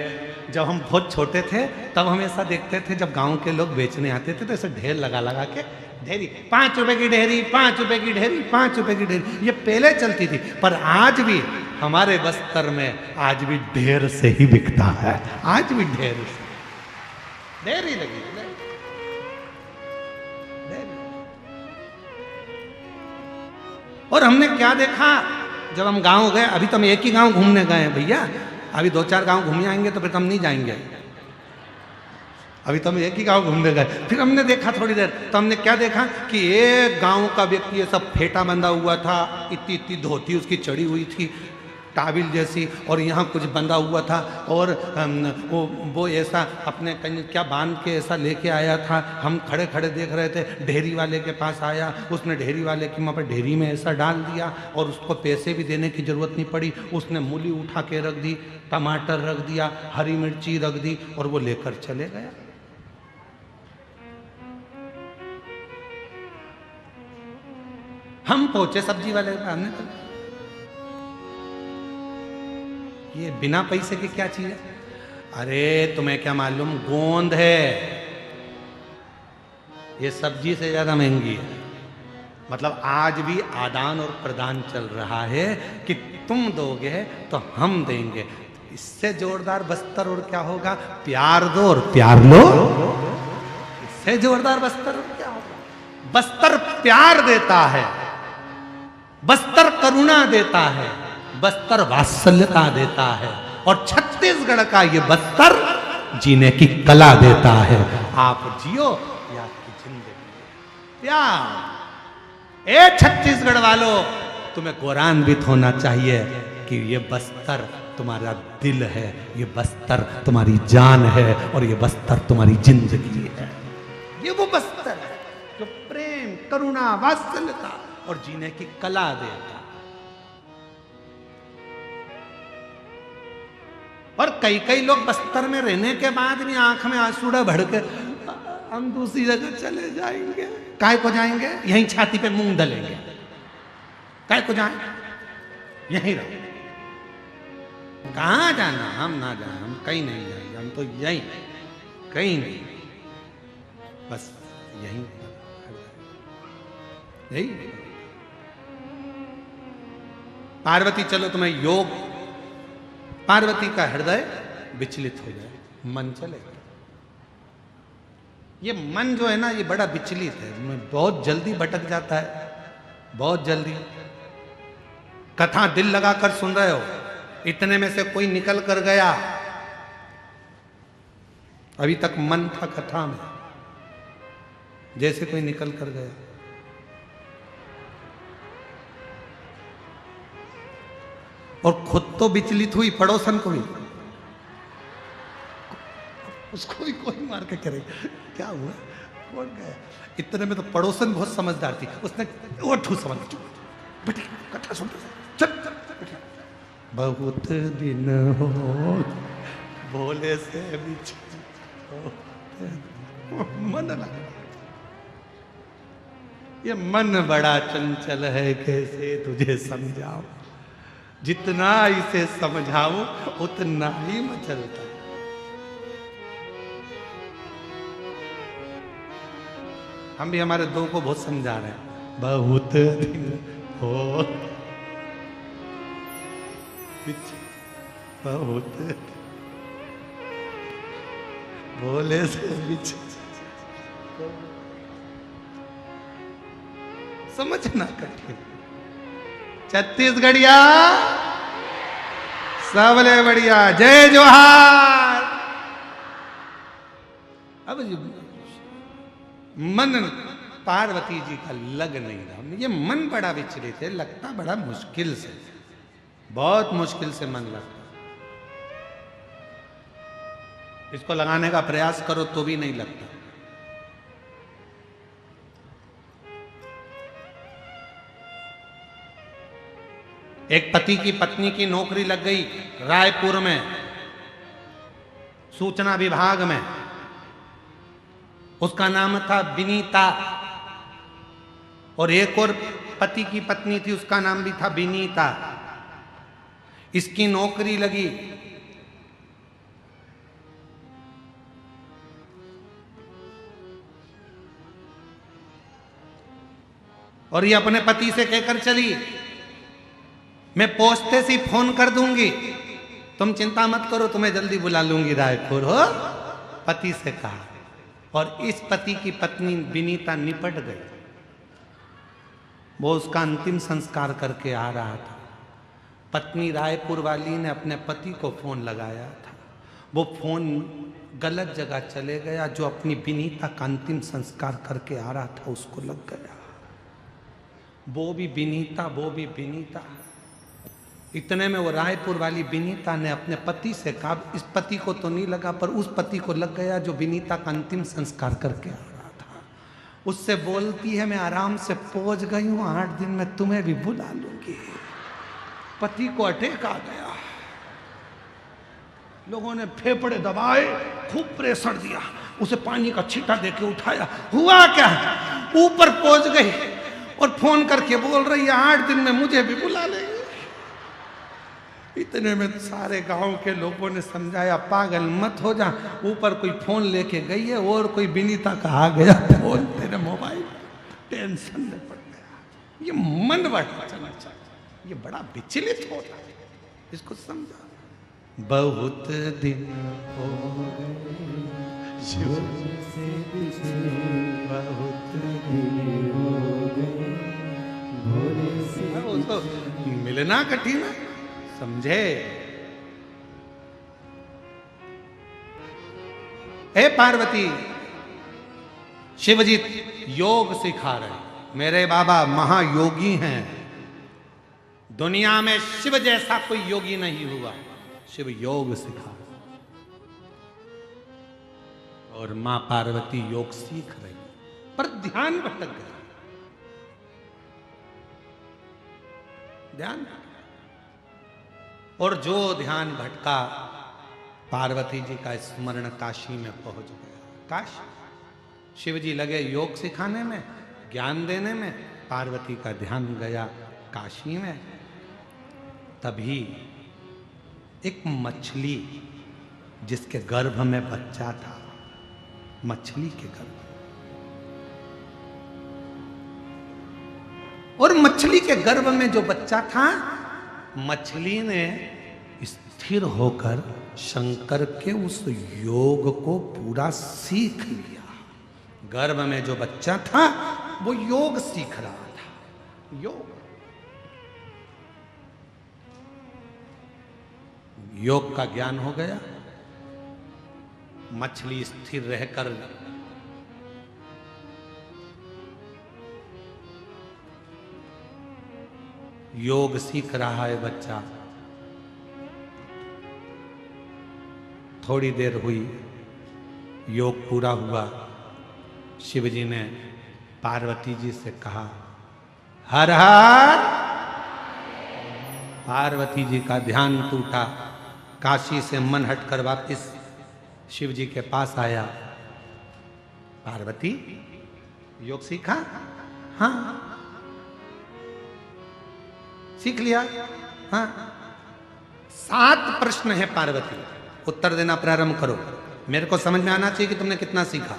जब हम बहुत छोटे थे तब हम ऐसा देखते थे, जब गांव के लोग बेचने आते थे तो ऐसे ढेर लगा लगा के, ढेरी 5 रुपए की ढेरी, 5 रुपए की ढेरी, 5 रुपए की ढेरी, ये पहले चलती थी। पर आज भी हमारे बस्तर में आज भी ढेर से ही बिकता है, आज भी ढेर से, ढेरी लगी, और हमने क्या देखा जब हम गांव गए, अभी तो हम एक ही गांव घूमने गए हैं भैया, अभी 2-4 गांव घूम आएंगे तो फिर हम नहीं जाएंगे, अभी तो हम एक ही गांव घूमने गए। फिर हमने देखा थोड़ी देर, तो हमने क्या देखा कि एक गांव का व्यक्ति ये सब फेटा बंधा हुआ था, इतनी इतनी धोती उसकी चढ़ी हुई थी टाबिल जैसी, और यहाँ कुछ बंधा हुआ था, और वो ऐसा अपने कहीं क्या बांध के ऐसा लेके आया था। हम खड़े खड़े देख रहे थे, ढेरी वाले के पास आया, उसने ढेरी वाले की वहाँ पर ढेरी में ऐसा डाल दिया, और उसको पैसे भी देने की ज़रूरत नहीं पड़ी, उसने मूली उठा के रख दी, टमाटर रख दिया, हरी मिर्ची रख दी, और वो लेकर चले गया। हम पहुंचे सब्जी वाले के पास, हमने ये बिना पैसे की क्या चीज है? अरे तुम्हें क्या मालूम, गोंद है, ये सब्जी से ज्यादा महंगी है। मतलब आज भी आदान और प्रदान चल रहा है कि तुम दोगे तो हम देंगे। इससे जोरदार बस्तर और क्या होगा? प्यार दो और प्यार लो, इससे जोरदार बस्तर और क्या होगा? बस्तर प्यार देता है, बस्तर करुणा देता है, बस्तर वात्सल्यता देता है, और छत्तीसगढ़ का ये बस्तर जीने की कला देता है। आप जियो या आपकी जिंदगी प्यार। ए छत्तीसगढ़ वालों, तुम्हें गौरवान्वित होना चाहिए कि ये बस्तर तुम्हारा दिल है, ये बस्तर तुम्हारी जान है, और ये बस्तर तुम्हारी जिंदगी है। ये वो बस्तर है जो प्रेम, करुणा, वात्सल्यता और जीने की कला देता। और कई कई लोग बस्तर में रहने के बाद भी आंख में आंसू भर के हम दूसरी जगह चले जाएंगे। काय को जाएंगे? यहीं छाती पे मूंग दलेंगे। काय को जाएंगे? यहीं रहो। कहाँ जाना? हम ना जाए, हम कहीं नहीं जाएंगे, हम तो यहीं, कहीं नहीं, बस यहीं यही। पार्वती चलो तुम्हें योग, पार्वती का हृदय विचलित हो जाए, मन चले। ये मन जो है ना, ये बड़ा विचलित है, बहुत जल्दी भटक जाता है, बहुत जल्दी। कथा दिल लगाकर सुन रहे हो, इतने में से कोई निकल कर गया, अभी तक मन था कथा में, जैसे कोई निकल कर गया। और खुद तो विचलित हुई, पड़ोसन को भी, उसको भी कोई मार के करेगा, क्या हुआ, कौन गया? इतने में तो पड़ोसन बहुत समझदार थी, उसने वो ठूस समझ, बेटी कथा सुन, चल बहुत दिन हो भोले से मन लगा। ये मन बड़ा चंचल है, कैसे तुझे समझाऊं, जितना इसे समझाऊं उतना ही मचलता है। हम भी हमारे दो को बहुत समझा रहे हैं, बहुत दिन हो बहुत भोले से बिछ। समझना कठिन। छत्तीसगढ़िया सबले बढ़िया, जय जोहार। अब मन पार्वती जी का लग नहीं रहा। ये मन बड़ा विचलित है, लगता बड़ा मुश्किल से, बहुत मुश्किल से मन लगता। इसको लगाने का प्रयास करो तो भी नहीं लगता। एक पति की पत्नी की नौकरी लग गई रायपुर में सूचना विभाग में। उसका नाम था विनीता, और एक और पति की पत्नी थी, उसका नाम भी था विनीता। इसकी नौकरी लगी। और ये अपने पति से कहकर चली, मैं पहुंचते से फोन कर दूंगी, तुम चिंता मत करो, तुम्हें जल्दी बुला लूंगी रायपुर, हो। पति से कहा। और इस पति की पत्नी विनीता निपट गई। वो उसका अंतिम संस्कार करके आ रहा था। पत्नी रायपुर वाली ने अपने पति को फोन लगाया था। वो फोन गलत जगह चले गया। जो अपनी विनीता का अंतिम संस्कार करके आ रहा था उसको लग गया। वो भी विनीता, वो भी विनीता। इतने में वो रायपुर वाली विनीता ने अपने पति से कहा, इस पति को तो नहीं लगा पर उस पति को लग गया जो विनीता का अंतिम संस्कार करके आ रहा था। उससे बोलती है, मैं आराम से पहुंच गई हूं, 8 दिन में तुम्हें भी बुला लूंगी। पति को अटैक आ गया। लोगों ने फेफड़े दबाए, खूब प्रेशर दिया, उसे पानी का छींटा देके उठाया। हुआ क्या, ऊपर पहुंच गई और फोन करके बोल रही है, 8 दिन में मुझे भी बुला लेंगे। इतने में सारे गांव के लोगों ने समझाया, पागल मत हो जा, ऊपर कोई फोन लेके गई है और कोई विनीता का आ गया फोन तेरे मोबाइल। टेंशन में पड़ गया। ये मन बढ़ा चला चाहिए, ये बड़ा विचलित होता है। इसको समझा। बहुत दिन हो गए शिव से बहुत दिन हो गए भोले से। उसको मिलना कठिन है, समझे। हे पार्वती, शिवजी योग सिखा रहे। मेरे बाबा महायोगी हैं। दुनिया में शिव जैसा कोई योगी नहीं हुआ। शिव योग सिखा और मां पार्वती योग सीख रही, पर ध्यान भटक गया। ध्यान, और जो ध्यान भटका, पार्वती जी का स्मरण काशी में पहुंच गया। काशी, शिव जी लगे योग सिखाने में, ज्ञान देने में, पार्वती का ध्यान गया काशी में। तभी एक मछली जिसके गर्भ में बच्चा था, मछली के गर्भ, और मछली के गर्भ में जो बच्चा था, मछली ने स्थिर होकर शंकर के उस योग को पूरा सीख लिया। गर्भ में जो बच्चा था वो योग सीख रहा था। योग का ज्ञान हो गया। मछली स्थिर रहकर योग सीख रहा है बच्चा। थोड़ी देर हुई, योग पूरा हुआ। शिवजी ने पार्वती जी से कहा, हर हर पार्वती जी का ध्यान टूटा। काशी से मन हटकर वापिस शिव जी के पास आया। पार्वती, योग सीखा? हाँ, सीख लिया। हाँ, 7 प्रश्न है पार्वती, उत्तर देना प्रारंभ करो। मेरे को समझ में आना चाहिए कि तुमने कितना सीखा।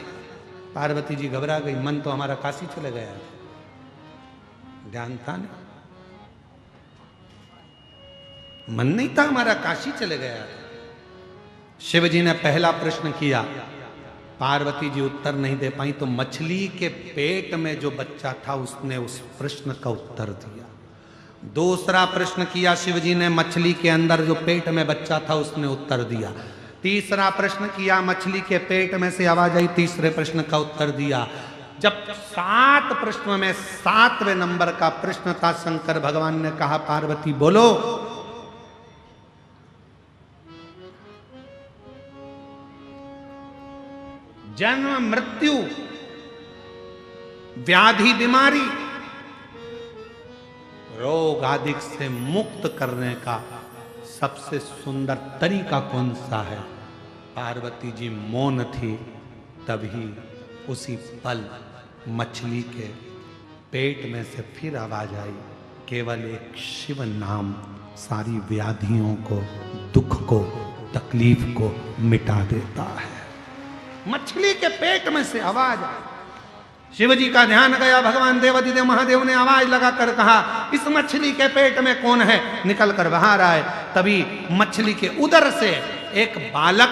पार्वती जी घबरा गई, मन तो हमारा काशी चले गया, ध्यान था नहीं, मन नहीं था हमारा, काशी चले गया। शिव जी ने पहला प्रश्न किया, पार्वती जी उत्तर नहीं दे पाई तो मछली के पेट में जो बच्चा था उसने उस प्रश्न का उत्तर दिया। दूसरा प्रश्न किया शिव जी ने, मछली के अंदर जो पेट में बच्चा था उसने उत्तर दिया। तीसरा प्रश्न किया, मछली के पेट में से आवाज आई, तीसरे प्रश्न का उत्तर दिया। जब 7 प्रश्नों में 7वें नंबर का प्रश्न था, शंकर भगवान ने कहा, पार्वती बोलो। जन्म मृत्यु व्याधि बीमारी रोग आदि से मुक्त करने का सबसे सुंदर तरीका कौन सा है? पार्वती जी मौन थी, तभी उसी पल मछली के पेट में से फिर आवाज आई, केवल एक शिव नाम सारी व्याधियों को, दुख को, तकलीफ को मिटा देता है। मछली के पेट में से आवाज आई, शिव जी का ध्यान गया। भगवान देवादिदेव महादेव ने आवाज लगाकर कहा, इस मछली के पेट में कौन है? निकल कर बाहर आए। तभी मछली के उदर से एक बालक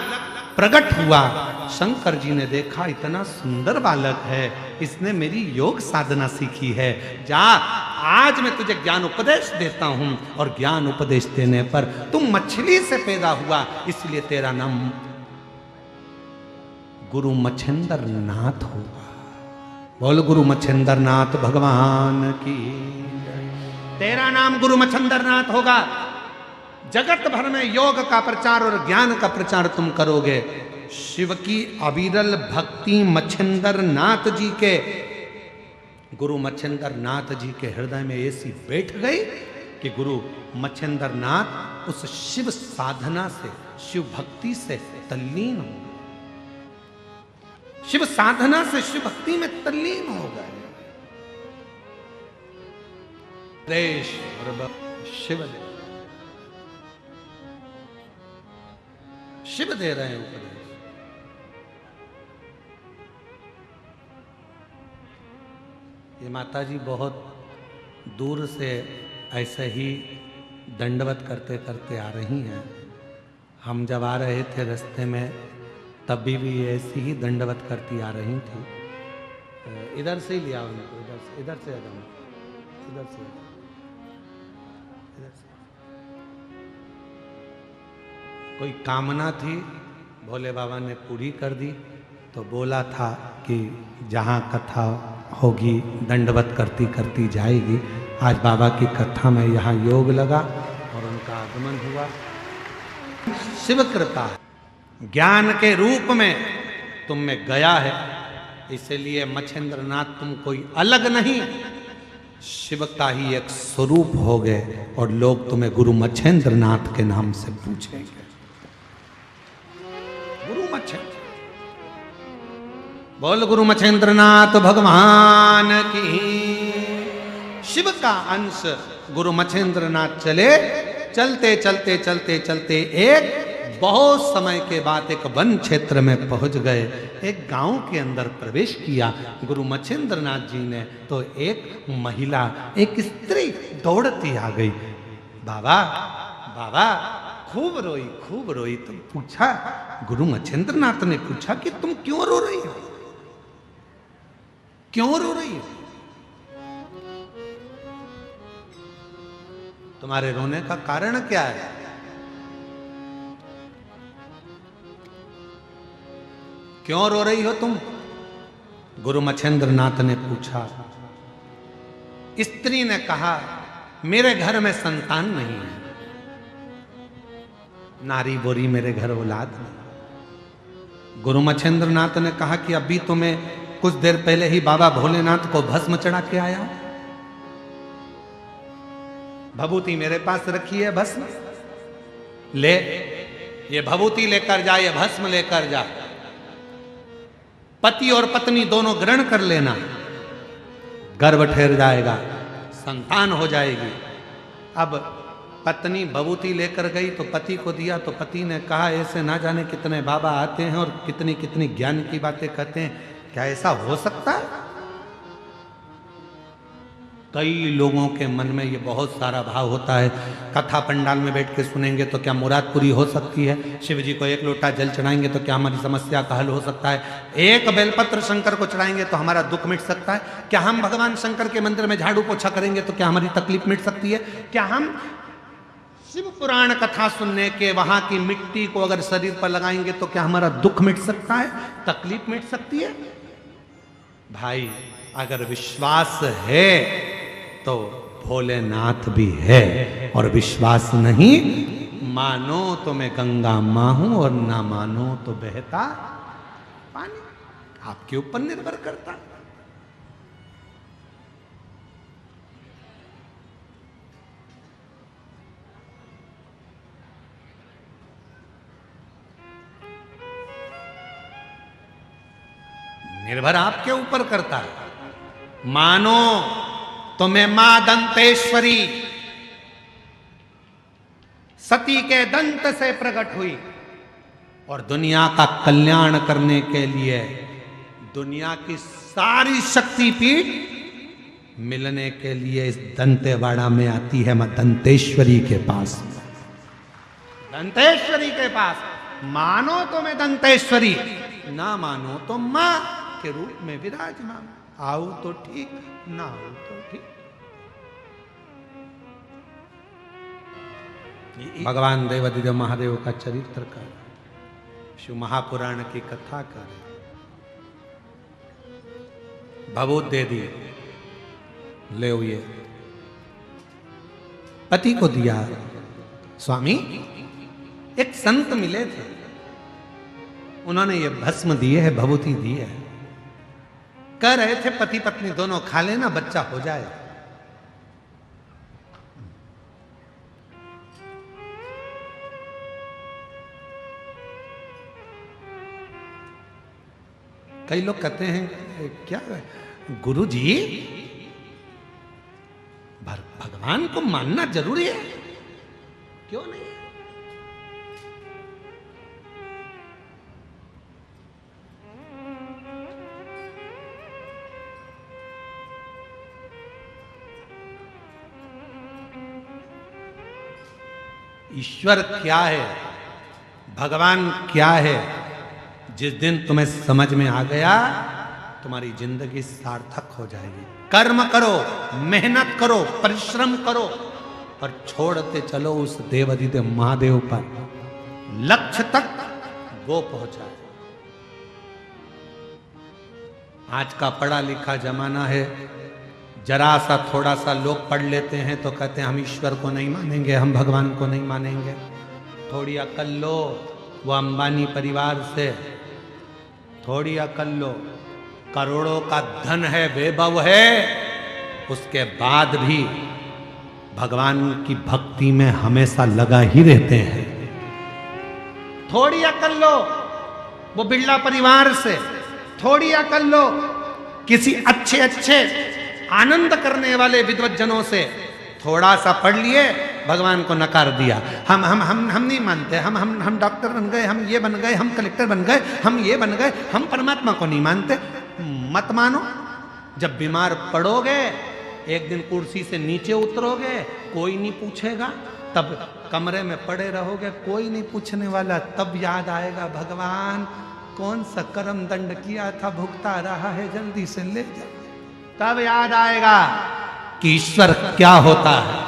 प्रकट हुआ। शंकर जी ने देखा, इतना सुंदर बालक है, इसने मेरी योग साधना सीखी है। जा, आज मैं तुझे ज्ञान उपदेश देता हूं, और ज्ञान उपदेश देने पर तुम मछली से पैदा हुआ, इसलिए तेरा नाम गुरु मच्छिंद्र नाथ होगा। बोल गुरु मच्छिंद्र नाथ भगवान की, तेरा नाम गुरु मच्छिंद्र नाथ होगा। जगत भर में योग का प्रचार और ज्ञान का प्रचार तुम करोगे। शिव की अविरल भक्ति मच्छिंद्र नाथ जी के, गुरु मच्छिंद्र नाथ जी के हृदय में ऐसी बैठ गई कि गुरु मच्छिंद्र नाथ उस शिव साधना से, शिव भक्ति से तल्लीन हो, शिव साधना से शिव भक्ति में तल्लीन हो गए। देश शिव दे, शिव दे रहे हैं उपदेश। ये माता जी बहुत दूर से ऐसे ही दंडवत करते करते आ रही हैं। हम जब आ रहे थे रास्ते में, तभी भी ऐसी ही दंडवत करती आ रही थी। इधर से ही लिया उनको, इधर से आ जाओ, इधर से, इधर से। कोई कामना थी, भोले बाबा ने पूरी कर दी। तो बोला था कि जहाँ कथा होगी दंडवत करती करती जाएगी। आज बाबा की कथा में यहाँ योग लगा और उनका आगमन हुआ। शिव कृपा ज्ञान के रूप में तुम में गया है, इसलिए मच्छिंद्र नाथ तुम कोई अलग नहीं, शिव का ही एक स्वरूप हो गए और लोग तुम्हें गुरु मच्छिंद्र नाथ के नाम से पूछेंगे। गुरु मच्छिंद्र, बोल गुरु मच्छिंद्र नाथ भगवान की। शिव का अंश गुरु मच्छिंद्र नाथ चले, चलते चलते चलते चलते एक बहुत समय के बाद एक वन क्षेत्र में पहुंच गए। एक गांव के अंदर प्रवेश किया गुरु मच्छिंद्र नाथ जी ने, तो एक महिला, एक स्त्री दौड़ती आ गई। बाबा बाबा, खूब रोई। तुम पूछा, गुरु मच्छिंद्र नाथ ने पूछा कि तुम क्यों रो रही हो, क्यों रो रही हो? तुम्हारे रोने का कारण क्या है? क्यों रो रही हो तुम? गुरु मच्छिंद्र नाथ ने पूछा। स्त्री ने कहा, मेरे घर में संतान नहीं है, नारी बोरी मेरे घर औलाद नहीं। गुरु मच्छिंद्र नाथ ने कहा कि अभी तो मैं कुछ देर पहले ही बाबा भोलेनाथ को भस्म चढ़ा के आया हूं। भभूति मेरे पास रखी है भस्म, ले ये भभूति लेकर जा, ये भस्म लेकर जा, पति और पत्नी दोनों ग्रहण कर लेना, गर्भ ठहर जाएगा, संतान हो जाएगी। अब पत्नी भभूति लेकर गई तो पति को दिया, तो पति ने कहा ऐसे ना जाने कितने बाबा आते हैं और कितनी कितनी ज्ञान की बातें कहते हैं, क्या ऐसा हो सकता है? कई लोगों के मन में ये बहुत सारा भाव होता है, कथा पंडाल में बैठ के सुनेंगे तो क्या मुराद पूरी हो सकती है, शिव जी को एक लोटा जल चढ़ाएंगे तो क्या हमारी समस्या का हल हो सकता है, एक बेलपत्र शंकर को चढ़ाएंगे तो हमारा दुख मिट सकता है, क्या हम भगवान शंकर के मंदिर में झाड़ू पोछा करेंगे तो क्या हमारी तकलीफ मिट सकती है, क्या हम शिव पुराण कथा सुनने के वहां की मिट्टी को अगर शरीर पर लगाएंगे तो क्या हमारा दुख मिट सकता है, तकलीफ मिट सकती है? भाई अगर विश्वास है तो भोलेनाथ भी है, और विश्वास नहीं, मानो तो मैं गंगा मां हूं और ना मानो तो बहता पानी, आपके ऊपर निर्भर करता। निर्भर आपके ऊपर करता है। मानो तो मैं मां दंतेश्वरी सती के दंत से प्रकट हुई और दुनिया का कल्याण करने के लिए दुनिया की सारी शक्तिपीठ मिलने के लिए इस दंतेवाड़ा में आती है, मां दंतेश्वरी के पास, दंतेश्वरी के पास। मानो तो मैं दंतेश्वरी, ना मानो तो मां के रूप में विराजमान, आओ तो ठीक, ना आओ तो ठीक। भगवान देवाधिदेव महादेव का चरित्र कर, शिव महापुराण की कथा कर, भभूत दे दी, ले ये पति को दिया। स्वामी एक संत मिले थे, उन्होंने ये भस्म दिए है, भभूति दी है, कह रहे थे पति पत्नी दोनों खा लेना, बच्चा हो जाए। कई लोग कहते हैं क्या गुरु जी भगवान को मानना जरूरी है, क्यों नहीं? ईश्वर क्या है, भगवान क्या है, जिस दिन तुम्हें समझ में आ गया तुम्हारी जिंदगी सार्थक हो जाएगी। कर्म करो, मेहनत करो, परिश्रम करो और छोड़ते चलो उस देवाधिदेव महादेव पर, लक्ष्य तक वो पहुंचाए। आज का पढ़ा लिखा जमाना है, जरा सा थोड़ा सा लोग पढ़ लेते हैं तो कहते हैं हम ईश्वर को नहीं मानेंगे, हम भगवान को नहीं मानेंगे। थोड़ी अकल लो, वो अंबानी परिवार से थोड़ी अकल लो, करोड़ों का धन है, वैभव है, उसके बाद भी भगवान की भक्ति में हमेशा लगा ही रहते हैं। थोड़ी अकल लो वो बिरला परिवार से, थोड़ी अकल लो किसी अच्छे अच्छे आनंद करने वाले विद्वज्जनों से। थोड़ा सा पढ़ लिए, भगवान को नकार दिया, हम नहीं मानते, हम डॉक्टर बन गए, हम ये बन गए, हम कलेक्टर बन गए, हम ये बन गए, हम परमात्मा को नहीं मानते। मत मानो, जब बीमार पड़ोगे, एक दिन कुर्सी से नीचे उतरोगे, कोई नहीं पूछेगा, तब कमरे में पड़े रहोगे, कोई नहीं पूछने वाला, तब याद आएगा भगवान कौन सा कर्म दंड किया था, भुगता रहा है, जल्दी से ले जा। तब याद आएगा कि ईश्वर क्या होता है।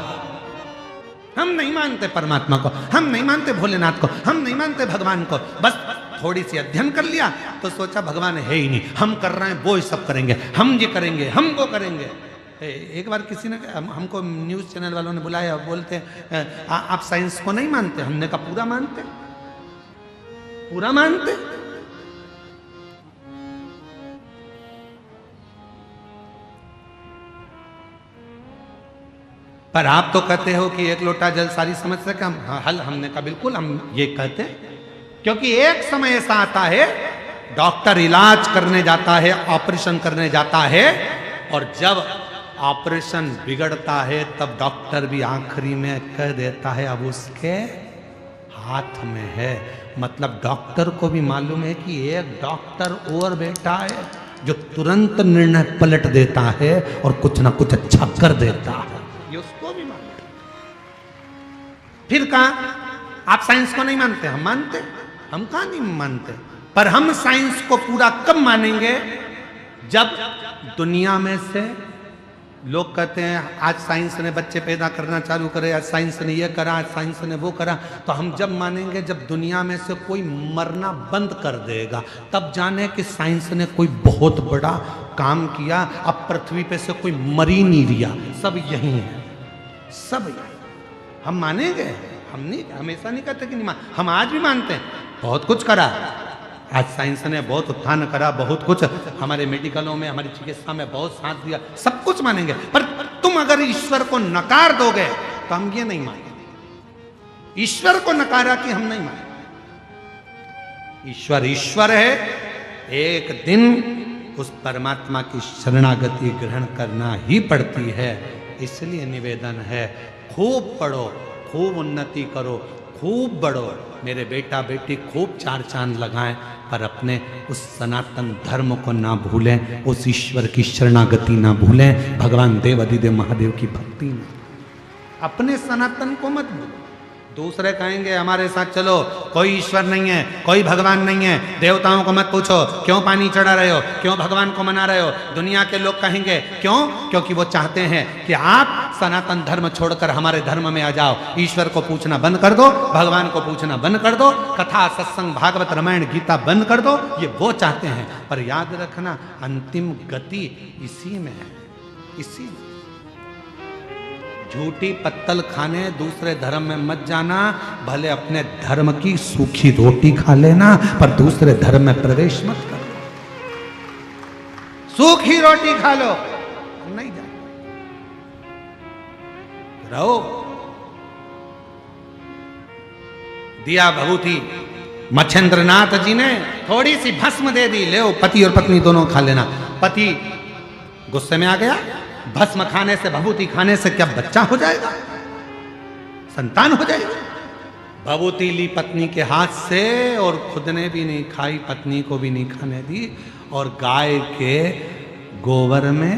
हम नहीं मानते परमात्मा को, हम नहीं मानते भोलेनाथ को, हम नहीं मानते भगवान को। बस थोड़ी सी अध्ययन कर लिया तो सोचा भगवान है ही नहीं, हम कर रहे हैं वो ही सब करेंगे, हम ये करेंगे, हम वो करेंगे। एक बार किसी ने हमको न्यूज़ चैनल वालों ने बुलाया, बोलते आप साइंस को नहीं मानते? हमने कहा पूरा मानते, पूरा मानते। पर आप तो कहते हो कि एक लोटा जल सारी समस्या का हल। हमने कहा बिल्कुल हम ये कहते हैं, क्योंकि एक समय ऐसा आता है डॉक्टर इलाज करने जाता है, ऑपरेशन करने जाता है, और जब ऑपरेशन बिगड़ता है तब डॉक्टर भी आखिरी में कह देता है अब उसके हाथ में है। मतलब डॉक्टर को भी मालूम है कि एक डॉक्टर और बेटा है जो तुरंत निर्णय पलट देता है और कुछ ना कुछ अच्छा कर देता है, ये उसको भी मालूम है। फिर कहा आप साइंस को नहीं मानते? हम मानते। हम कहा नहीं मानते, पर हम साइंस को पूरा कब मानेंगे? जब दुनिया में से लोग कहते हैं आज साइंस ने बच्चे पैदा करना चालू करे, आज साइंस ने ये करा, आज साइंस ने वो करा। तो हम जब मानेंगे जब दुनिया में से कोई मरना बंद कर देगा, तब जाने कि साइंस ने कोई बहुत बड़ा काम किया। अब पृथ्वी पे से कोई मर ही नहीं रिया, सब यही है, सब यही। हम मानेंगे, हम नहीं, हमेशा नहीं कहते कि नहीं मान, हम आज भी मानते हैं बहुत कुछ करा। आज साइंस ने बहुत उत्थान करा, बहुत कुछ हमारे मेडिकलों में, हमारी चिकित्सा में बहुत साथ दिया, सब कुछ मानेंगे। पर तुम अगर ईश्वर को नकार दोगे तो हम ये नहीं मानेंगे। ईश्वर को नकारा कि हम नहीं मानेंगे। ईश्वर ईश्वर है, एक दिन उस परमात्मा की शरणागति ग्रहण करना ही पड़ती है। इसलिए निवेदन है खूब पढ़ो, खूब उन्नति करो, खूब बढ़ो। मेरे बेटा बेटी खूब चार चांद लगाएं, पर अपने उस सनातन धर्म को ना भूलें, उस ईश्वर की शरणागति ना भूलें, भगवान देव अधिदेव महादेव की भक्ति में अपने सनातन को मत भूलो। दूसरे कहेंगे हमारे साथ चलो, कोई ईश्वर नहीं है, कोई भगवान नहीं है, देवताओं को मत पूछो, क्यों पानी चढ़ा रहे हो, क्यों भगवान को मना रहे हो। दुनिया के लोग कहेंगे क्यों? क्योंकि वो चाहते हैं कि आप सनातन धर्म छोड़कर हमारे धर्म में आ जाओ। ईश्वर को पूछना बंद कर दो, भगवान को पूछना बंद कर दो, कथा सत्संग भागवत रामायण गीता बंद कर दो, ये वो चाहते हैं। पर याद रखना अंतिम गति इसी में है, इसी में। झूठी पत्तल खाने दूसरे धर्म में मत जाना, भले अपने धर्म की सूखी रोटी खा लेना, पर दूसरे धर्म में प्रवेश मत करो। सूखी रोटी खा लो, नहीं जाए रहो। दिया भभूति मच्छेंद्रनाथ जी ने थोड़ी सी भस्म दे दी, ले पति और पत्नी दोनों खा लेना। पति गुस्से में आ गया, भस्म खाने से, भभूति खाने से क्या बच्चा हो जाएगा, संतान हो जाएगा? भभूति ली पत्नी के हाथ से और खुद ने भी नहीं खाई, पत्नी को भी नहीं खाने दी, और गाय के गोबर में,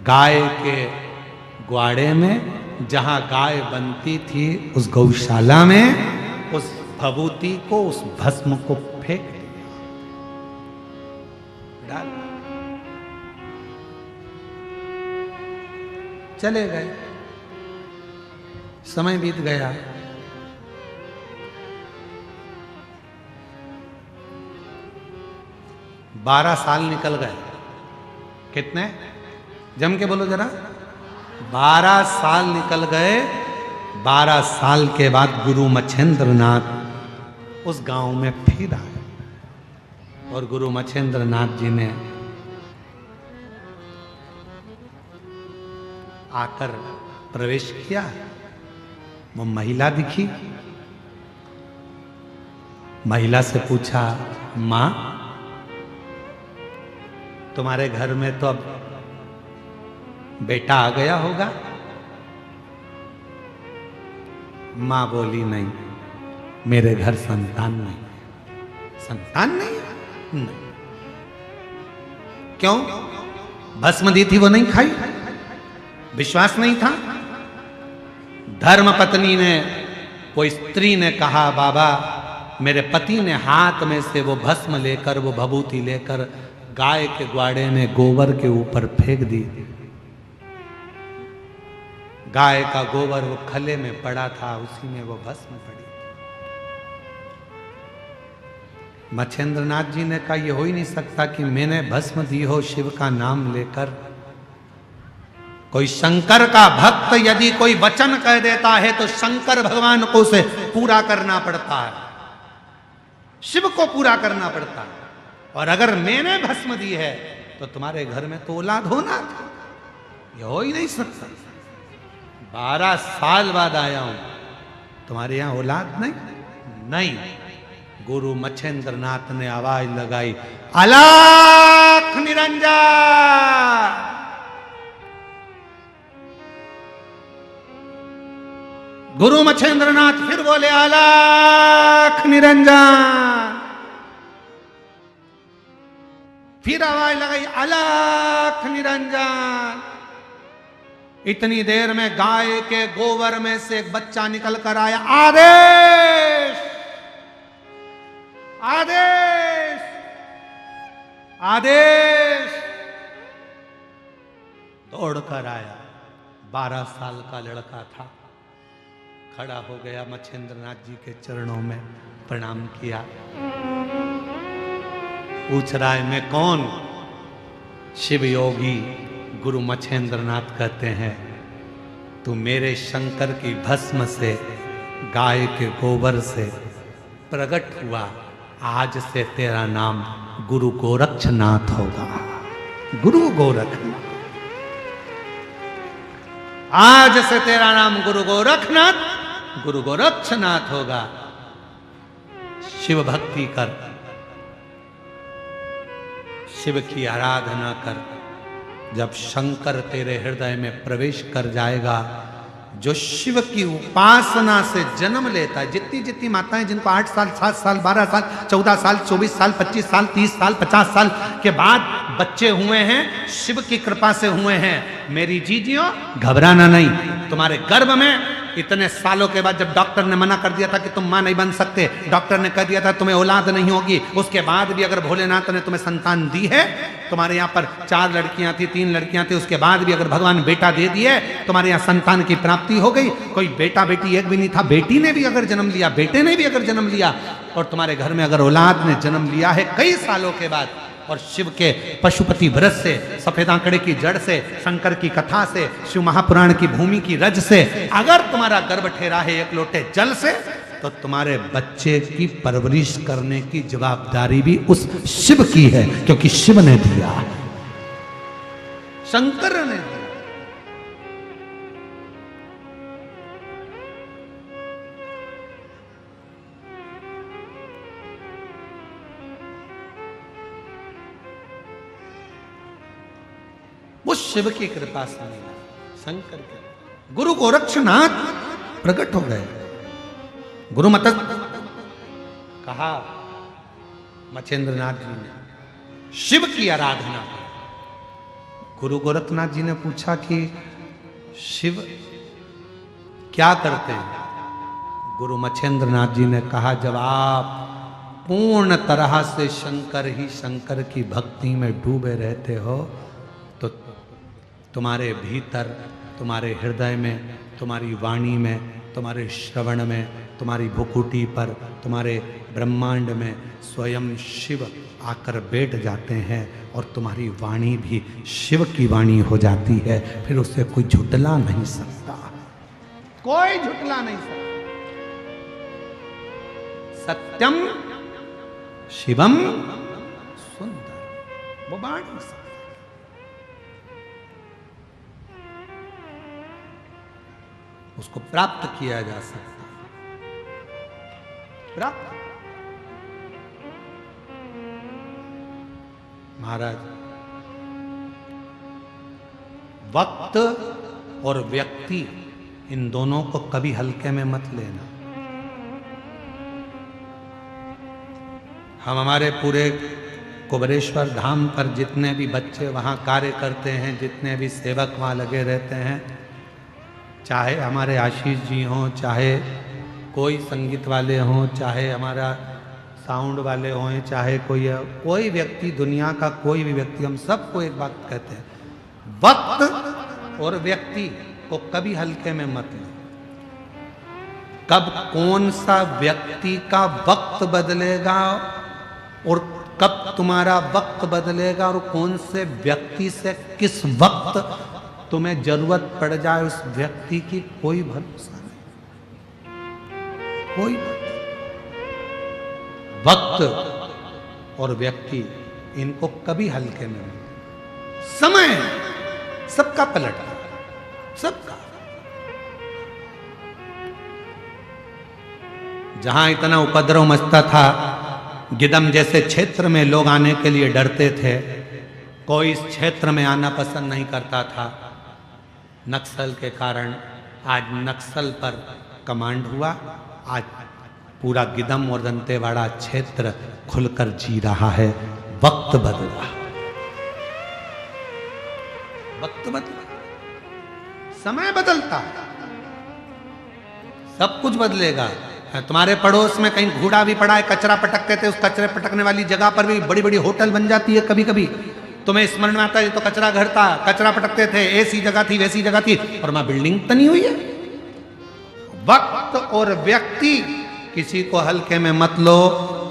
गाय के ग्वाड़े में, जहां गाय बनती थी उस गौशाला में, उस भभूति को, उस भस्म को फेंक डाल, चले गए। समय बीत गया, बारह साल निकल गए। कितने? जम के बोलो जरा। 12 साल निकल गए। 12 साल के बाद गुरु मच्छेंद्रनाथ उस गांव में फिर आए, और गुरु मच्छेंद्रनाथ जी ने आकर प्रवेश किया। वो महिला दिखी, महिला से पूछा, मां तुम्हारे घर में तो अब बेटा आ गया होगा? मां बोली, नहीं, मेरे घर संतान नहीं। संतान नहीं? नहीं। क्यों? भस्म दी थी वो नहीं खाई, विश्वास नहीं था। धर्म पत्नी ने, कोई स्त्री ने कहा, बाबा मेरे पति ने हाथ में से वो भस्म लेकर, वो भभूति लेकर गाय के ग्वाड़े में गोबर के ऊपर फेंक दी। गाय का गोबर वो खले में पड़ा था, उसी में वो भस्म पड़ी। मच्छेंद्रनाथ जी ने कहा, यह हो ही नहीं सकता कि मैंने भस्म दी हो शिव का नाम लेकर। कोई शंकर का भक्त यदि कोई वचन कह देता है तो शंकर भगवान को उसे पूरा करना पड़ता है, शिव को पूरा करना पड़ता है। और अगर मैंने भस्म दी है तो तुम्हारे घर में तो औलाद होना था, यह हो ही नहीं सकता। 12 साल बाद आया हूं, तुम्हारे यहां औलाद नहीं? नहीं। गुरु मच्छेंद्र नाथ ने आवाज लगाई, अलख निरंजन। गुरु मच्छेंद्र नाथ फिर बोले, अलख निरंजन। फिर आवाज लगाई, अलख निरंजन। इतनी देर में गाय के गोबर में से एक बच्चा निकल कर आया, आदेश आदेश आदेश। दौड़कर आया, 12 साल का लड़का था, खड़ा हो गया, मच्छेंद्र नाथ जी के चरणों में प्रणाम किया। पूछ रहा है, मैं कौन? शिव योगी गुरु मच्छेंद्र नाथ कहते हैं, तू मेरे शंकर की भस्म से, गाय के गोबर से प्रकट हुआ, आज से तेरा नाम गुरु गोरक्षनाथ होगा। गुरु गोरखनाथ, आज से तेरा नाम गुरु गोरखनाथ, गुरु गोरक्षनाथ होगा। शिव भक्ति कर, शिव की आराधना कर। जब शंकर तेरे हृदय में प्रवेश कर जाएगा, जो शिव की उपासना से जन्म लेता है, जितनी जितनी माताएं जिनको 8 साल 7 साल 12 साल 14 साल 24 साल 25 साल 30 साल 50 साल के बाद बच्चे हुए हैं, शिव की कृपा से हुए हैं, मेरी जीजियों घबराना नहीं। तुम्हारे गर्भ में इतने सालों के बाद जब डॉक्टर ने मना कर दिया था कि तुम मां नहीं बन सकते, डॉक्टर ने कह दिया था तुम्हें औलाद नहीं होगी, उसके बाद भी अगर भोलेनाथ ने तुम्हें संतान दी है, तुम्हारे यहाँ पर 4 लड़कियां थी 3 लड़कियां थी, उसके बाद भी अगर भगवान बेटा दे दिए, तुम्हारे यहाँ संतान की प्राप्ति हो गई। कोई बेटा बेटी एक भी नहीं था, बेटी ने भी अगर जन्म लिया, बेटे ने भी अगर जन्म लिया, और तुम्हारे घर में अगर औलाद ने जन्म लिया है कई सालों के बाद, और शिव के पशुपति व्रत से, सफेद आंकड़े की जड़ से, शंकर की कथा से, शिव महापुराण की भूमि की रज से अगर तुम्हारा गर्भ ठहरा है एक लोटे जल से, तो तुम्हारे बच्चे की परवरिश करने की जवाबदारी भी उस शिव की है, क्योंकि शिव ने दिया, शंकर ने दिया। वो शिव की कृपा से मिला, शंकर के। गुरु गोरक्षनाथ प्रकट हो गए। गुरु मत कहा मच्छेंद्र नाथ जी ने, शिव की आराधना करो। गुरु गोरखनाथ जी ने पूछा कि शिव क्या करते हैं? गुरु मच्छेंद्र नाथ जी ने कहा, जब आप पूर्ण तरह से शंकर ही शंकर की भक्ति में डूबे रहते हो, तो तुम्हारे भीतर, तुम्हारे हृदय में, तुम्हारी वाणी में, तुम्हारे श्रवण में, तुम्हारी भुकुटी पर, तुम्हारे ब्रह्मांड में स्वयं शिव आकर बैठ जाते हैं, और तुम्हारी वाणी भी शिव की वाणी हो जाती है। फिर उससे कोई झुटला नहीं सकता, कोई झुटला नहीं सकता। सत्यम शिवम सुंदर, वो वाणी से उसको प्राप्त किया जा सकता, प्राप्त। महाराज, वक्त और व्यक्ति, इन दोनों को कभी हल्के में मत लेना। हम हमारे पूरे कुबेरेश्वर धाम पर जितने भी बच्चे वहाँ कार्य करते हैं, जितने भी सेवक वहाँ लगे रहते हैं, चाहे हमारे आशीष जी हों, चाहे कोई संगीत वाले हों, चाहे हमारा साउंड वाले हों, चाहे कोई व्यक्ति, दुनिया का कोई भी व्यक्ति, हम सबको एक बात कहते हैं, वक्त और व्यक्ति को कभी हल्के में मत लो। कब कौन सा व्यक्ति का वक्त बदलेगा और कब तुम्हारा वक्त बदलेगा, और कौन से व्यक्ति से किस वक्त तुम्हें जरूरत पड़ जाए उस व्यक्ति की, कोई भरोसा नहीं, कोई वक्त और व्यक्ति, इनको कभी हल्के में नहीं। समय सबका पलटता, सबका। जहां इतना उपद्रव मचता था, गिदम जैसे क्षेत्र में लोग आने के लिए डरते थे, कोई इस क्षेत्र में आना पसंद नहीं करता था। नक्सल के कारण आज नक्सल पर कमांड हुआ। आज पूरा गिदम और दंतेवाड़ा क्षेत्र खुलकर जी रहा है। वक्त बदला, वक्त बदला, समय बदलता, सब कुछ बदलेगा। तुम्हारे पड़ोस में कहीं घूड़ा भी पड़ा है, कचरा पटकते थे, उस कचरे पटकने वाली जगह पर भी बड़ी बड़ी होटल बन जाती है। कभी कभी तुम्हें स्मरण में आता है तो कचरा घर था, कचरा पटकते थे, ऐसी जगह थी वैसी जगह थी, और वहां बिल्डिंग तनी हुई है। वक्त और व्यक्ति, किसी को हल्के में मत लो।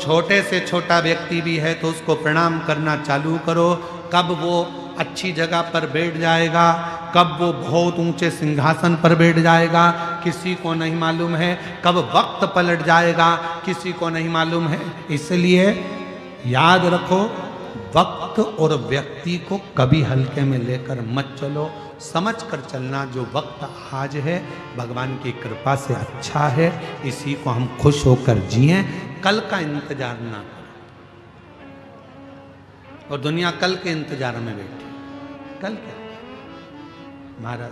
छोटे से छोटा व्यक्ति भी है तो उसको प्रणाम करना चालू करो। कब वो अच्छी जगह पर बैठ जाएगा, कब वो बहुत ऊंचे सिंहासन पर बैठ जाएगा, किसी को नहीं मालूम है। कब वक्त पलट जाएगा, किसी को नहीं मालूम है। इसलिए याद रखो, वक्त और व्यक्ति को कभी हल्के में लेकर मत चलो। समझ कर चलना, जो वक्त आज है भगवान की कृपा से अच्छा है, इसी को हम खुश होकर जिएं। कल का इंतजार ना करें। और दुनिया कल के इंतजार में बैठी। कल क्या? महाराज